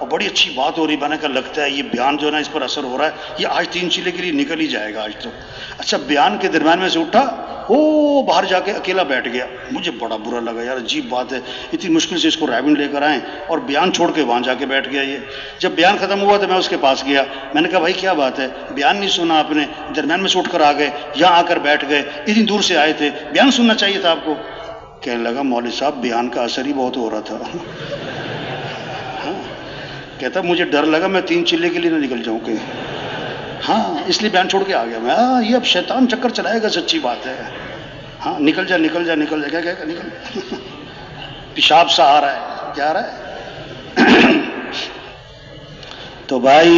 اور بڑی اچھی بات ہو رہی، میں نے کہا لگتا ہے یہ بیان جو ہے نا اس پر اثر ہو رہا ہے، یہ آج 3 چیلے کے لیے نکل ہی جائے گا آج تو۔ اچھا بیان کے درمیان میں سے اٹھا، وہ باہر جا کے اکیلا بیٹھ گیا۔ مجھے بڑا برا لگا، یار عجیب بات ہے، اتنی مشکل سے اس کو رائبن لے کر آئیں اور بیان چھوڑ کے وہاں جا کے بیٹھ گیا یہ۔ جب بیان ختم ہوا تو میں اس کے پاس گیا، میں نے کہا بھائی کیا بات ہے، بیان نہیں سنا آپ نے، درمیان میں سے اٹھ کر آ گئے، یہاں آ کر بیٹھ گئے، اتنی دور سے آئے تھے، بیان سننا چاہیے تھا آپ کو۔ کہنے لگا مولوی صاحب بیان کا اثر ہی بہت ہو رہا تھا۔ کہتا مجھے ڈر لگا میں 3 چلے کے لیے نہ نکل جاؤں کہ، ہاں اس لیے بیان چھوڑ کے آ گیا میں۔ یہ اب شیطان چکر چلائے گا، سچی بات ہے۔ ہاں نکل جا نکل جا نکل جا، کیا نکل، پیشاب سا آ رہا ہے، کیا آ رہا ہے؟ تو بھائی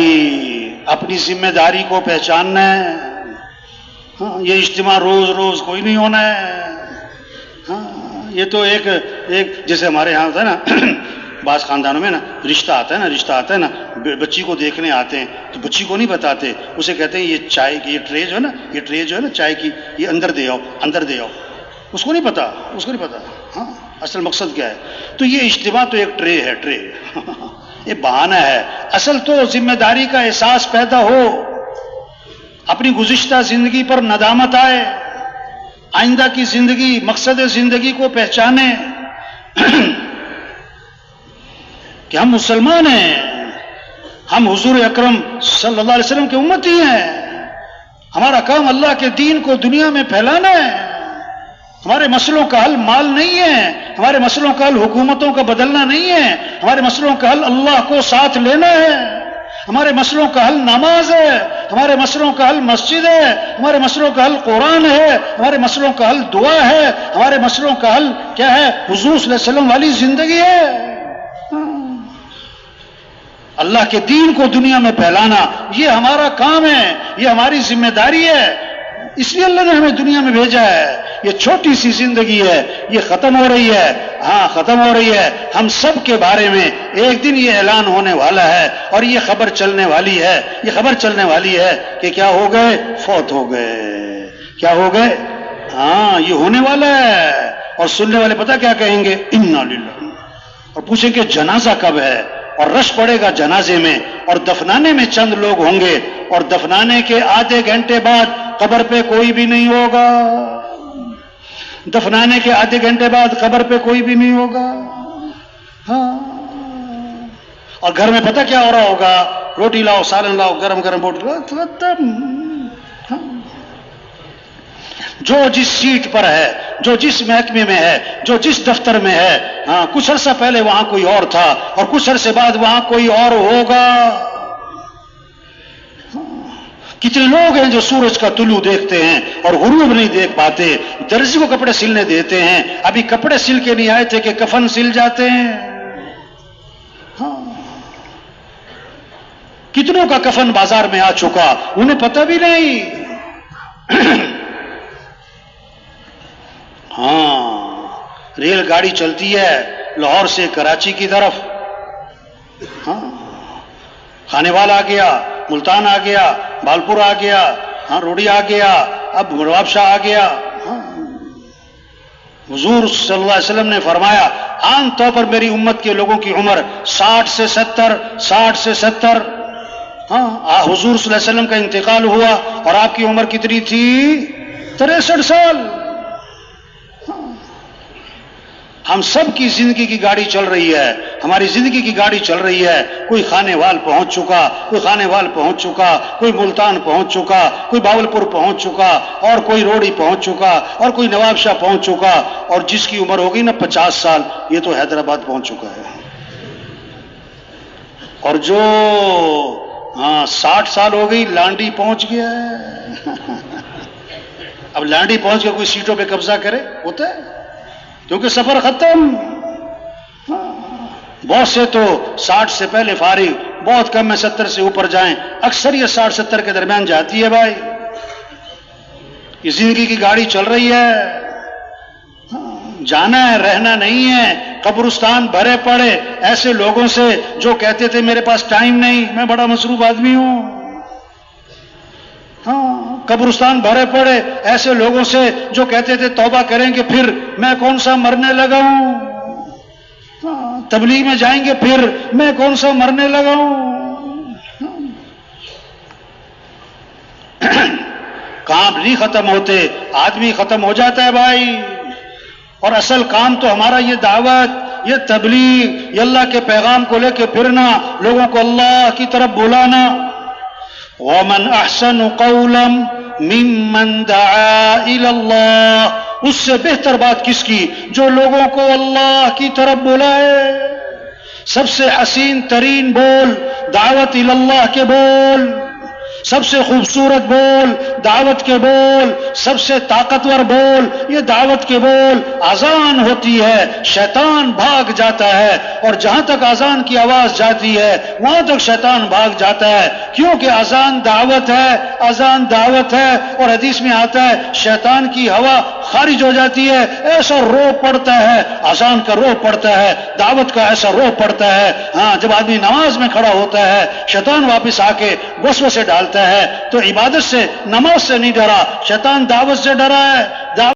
اپنی ذمہ داری کو پہچاننا ہے۔ ہاں یہ اجتماع روز روز کوئی نہیں ہونا ہے۔ ہاں یہ تو ایک جیسے ہمارے یہاں ہوتا ہے نا، بعض خاندانوں میں نا رشتہ آتا ہے نا، بچی کو دیکھنے آتے ہیں تو بچی کو نہیں بتاتے، اسے کہتے ہیں یہ چائے کی یہ ٹرے جو ہے نا چائے کی، یہ اندر دے آؤ۔ اس کو نہیں پتا ہاں اصل مقصد کیا ہے۔ تو یہ اجتماع تو ایک ٹرے ہے، یہ بہانہ ہے۔ اصل تو ذمہ داری کا احساس پیدا ہو، اپنی گزشتہ زندگی پر ندامت آئے، آئندہ کی زندگی، مقصد زندگی کو پہچانے کہ ہم مسلمان ہیں، ہم حضور اکرم صلی اللہ علیہ وسلم کے امتی ہیں، ہمارا کام اللہ کے دین کو دنیا میں پھیلانا ہے۔ ہمارے مسئلوں کا حل مال نہیں ہے، ہمارے مسئلوں کا حل حکومتوں کا بدلنا نہیں ہے، ہمارے مسئلوں کا حل اللہ کو ساتھ لینا ہے، ہمارے مسئلوں کا حل نماز ہے، ہمارے مسئلوں کا حل مسجد ہے، ہمارے مسئلوں کا حل قرآن ہے، ہمارے مسئلوں کا حل دعا ہے، ہمارے مسئلوں کا حل کیا ہے؟ حضور صلی اللہ علیہ وسلم والی زندگی ہے۔ اللہ کے دین کو دنیا میں پھیلانا یہ ہمارا کام ہے، یہ ہماری ذمہ داری ہے، اس لیے اللہ نے ہمیں دنیا میں بھیجا ہے۔ یہ چھوٹی سی زندگی ہے، یہ ختم ہو رہی ہے، ہاں ختم ہو رہی ہے۔ ہم سب کے بارے میں ایک دن یہ اعلان ہونے والا ہے اور یہ خبر چلنے والی ہے کہ کیا ہو گئے؟ فوت ہو گئے۔ کیا ہو گئے؟ ہاں یہ ہونے والا ہے۔ اور سننے والے پتہ کیا کہیں گے؟ انا للہ، اور پوچھیں کہ جنازہ کب ہے، اور رش پڑے گا جنازے میں، اور دفنانے میں چند لوگ ہوں گے، اور دفنانے کے آدھے گھنٹے بعد قبر پہ کوئی بھی نہیں ہوگا۔ دفنانے کے آدھے گھنٹے بعد قبر پہ کوئی بھی نہیں ہوگا۔ ہاں اور گھر میں پتہ کیا ہو رہا ہوگا؟ روٹی لاؤ، سالن لاؤ، گرم گرم روٹی لاؤ۔ جو جس سیٹ پر ہے، جو جس محکمے میں ہے، جو جس دفتر میں ہے، ہاں کچھ عرصہ پہلے وہاں کوئی اور تھا اور کچھ عرصے بعد وہاں کوئی اور ہوگا۔ کتنے لوگ ہیں جو سورج کا طلوع دیکھتے ہیں اور غروب نہیں دیکھ پاتے، درزی کو کپڑے سلنے دیتے ہیں، ابھی کپڑے سل کے نہیں آئے تھے کہ کفن سل جاتے ہیں۔ ہاں کتنوں کا کفن بازار میں آ چکا، انہیں پتہ بھی نہیں۔ ہاں ریل گاڑی چلتی ہے لاہور سے کراچی کی طرف، ہاں کھانے والا آ گیا، ملتان آ گیا، بالپور آ گیا، ہاں روڑی آ گیا، اب نواب شاہ آ گیا۔ ہاں حضور صلی اللہ علیہ وسلم نے فرمایا عام طور پر میری امت کے لوگوں کی عمر 60 سے 70۔ ہاں حضور صلی اللہ علیہ وسلم کا انتقال ہوا اور آپ کی عمر کتنی تھی؟ 63 سال۔ ہم سب کی زندگی کی گاڑی چل رہی ہے، ہماری زندگی کی گاڑی چل رہی ہے۔ کوئی خانے وال پہنچ چکا، کوئی ملتان پہنچ چکا، کوئی باولپور پہنچ چکا، اور کوئی روڑی پہنچ چکا، اور کوئی نواب شاہ پہنچ چکا، اور جس کی عمر ہوگی نا 50 سال یہ تو حیدرآباد پہنچ چکا ہے، اور جو 60 سال ہو گئی لانڈی پہنچ گیا ہے۔ اب لانڈی پہنچ کے کوئی سیٹوں پہ قبضہ کرے؟ ہوتا ہے، کیونکہ سفر ختم۔ بہت سے تو 60 سے پہلے فارغ، بہت کم میں 70 سے اوپر جائیں، اکثر یہ 60-70 کے درمیان جاتی ہے۔ بھائی یہ زندگی کی گاڑی چل رہی ہے، جانا ہے، رہنا نہیں ہے۔ قبرستان بھرے پڑے ایسے لوگوں سے جو کہتے تھے میرے پاس ٹائم نہیں، میں بڑا مصروف آدمی ہوں۔ قبرستان بھرے پڑے ایسے لوگوں سے جو کہتے تھے توبہ کریں گے پھر میں کون سا مرنے لگا ہوں۔ تبلیغ میں جائیں گے پھر میں کون سا مرنے لگا ہوں. کام نہیں ختم ہوتے، آدمی ختم ہو جاتا ہے بھائی. اور اصل کام تو ہمارا یہ دعوت، یہ تبلیغ، یہ اللہ کے پیغام کو لے کے پھرنا، لوگوں کو اللہ کی طرف بلانا. وَمَنْ أَحْسَنُ قَوْلًا مِّمَّنْ دَعَا إِلَى اللَّهِ، اس سے بہتر بات کس کی جو لوگوں کو اللہ کی طرف بلائے. سب سے حسین ترین بول دعوت الی اللہ کے بول، سب سے خوبصورت بول دعوت کے بول، سب سے طاقتور بول یہ دعوت کے بول. اذان ہوتی ہے شیطان بھاگ جاتا ہے، اور جہاں تک اذان کی آواز جاتی ہے وہاں تک شیطان بھاگ جاتا ہے، کیونکہ اذان دعوت ہے، اذان دعوت ہے. اور حدیث میں آتا ہے شیطان کی ہوا خارج ہو جاتی ہے، ایسا رو پڑتا ہے، اذان کا رو پڑتا ہے، دعوت کا ایسا رو پڑتا ہے. ہاں جب آدمی نماز میں کھڑا ہوتا ہے شیطان واپس آ کے وسوسے ڈالتا ہے، تو عبادت سے نماز سے نہیں ڈرا، شیطان دعوت سے ڈرا ہے.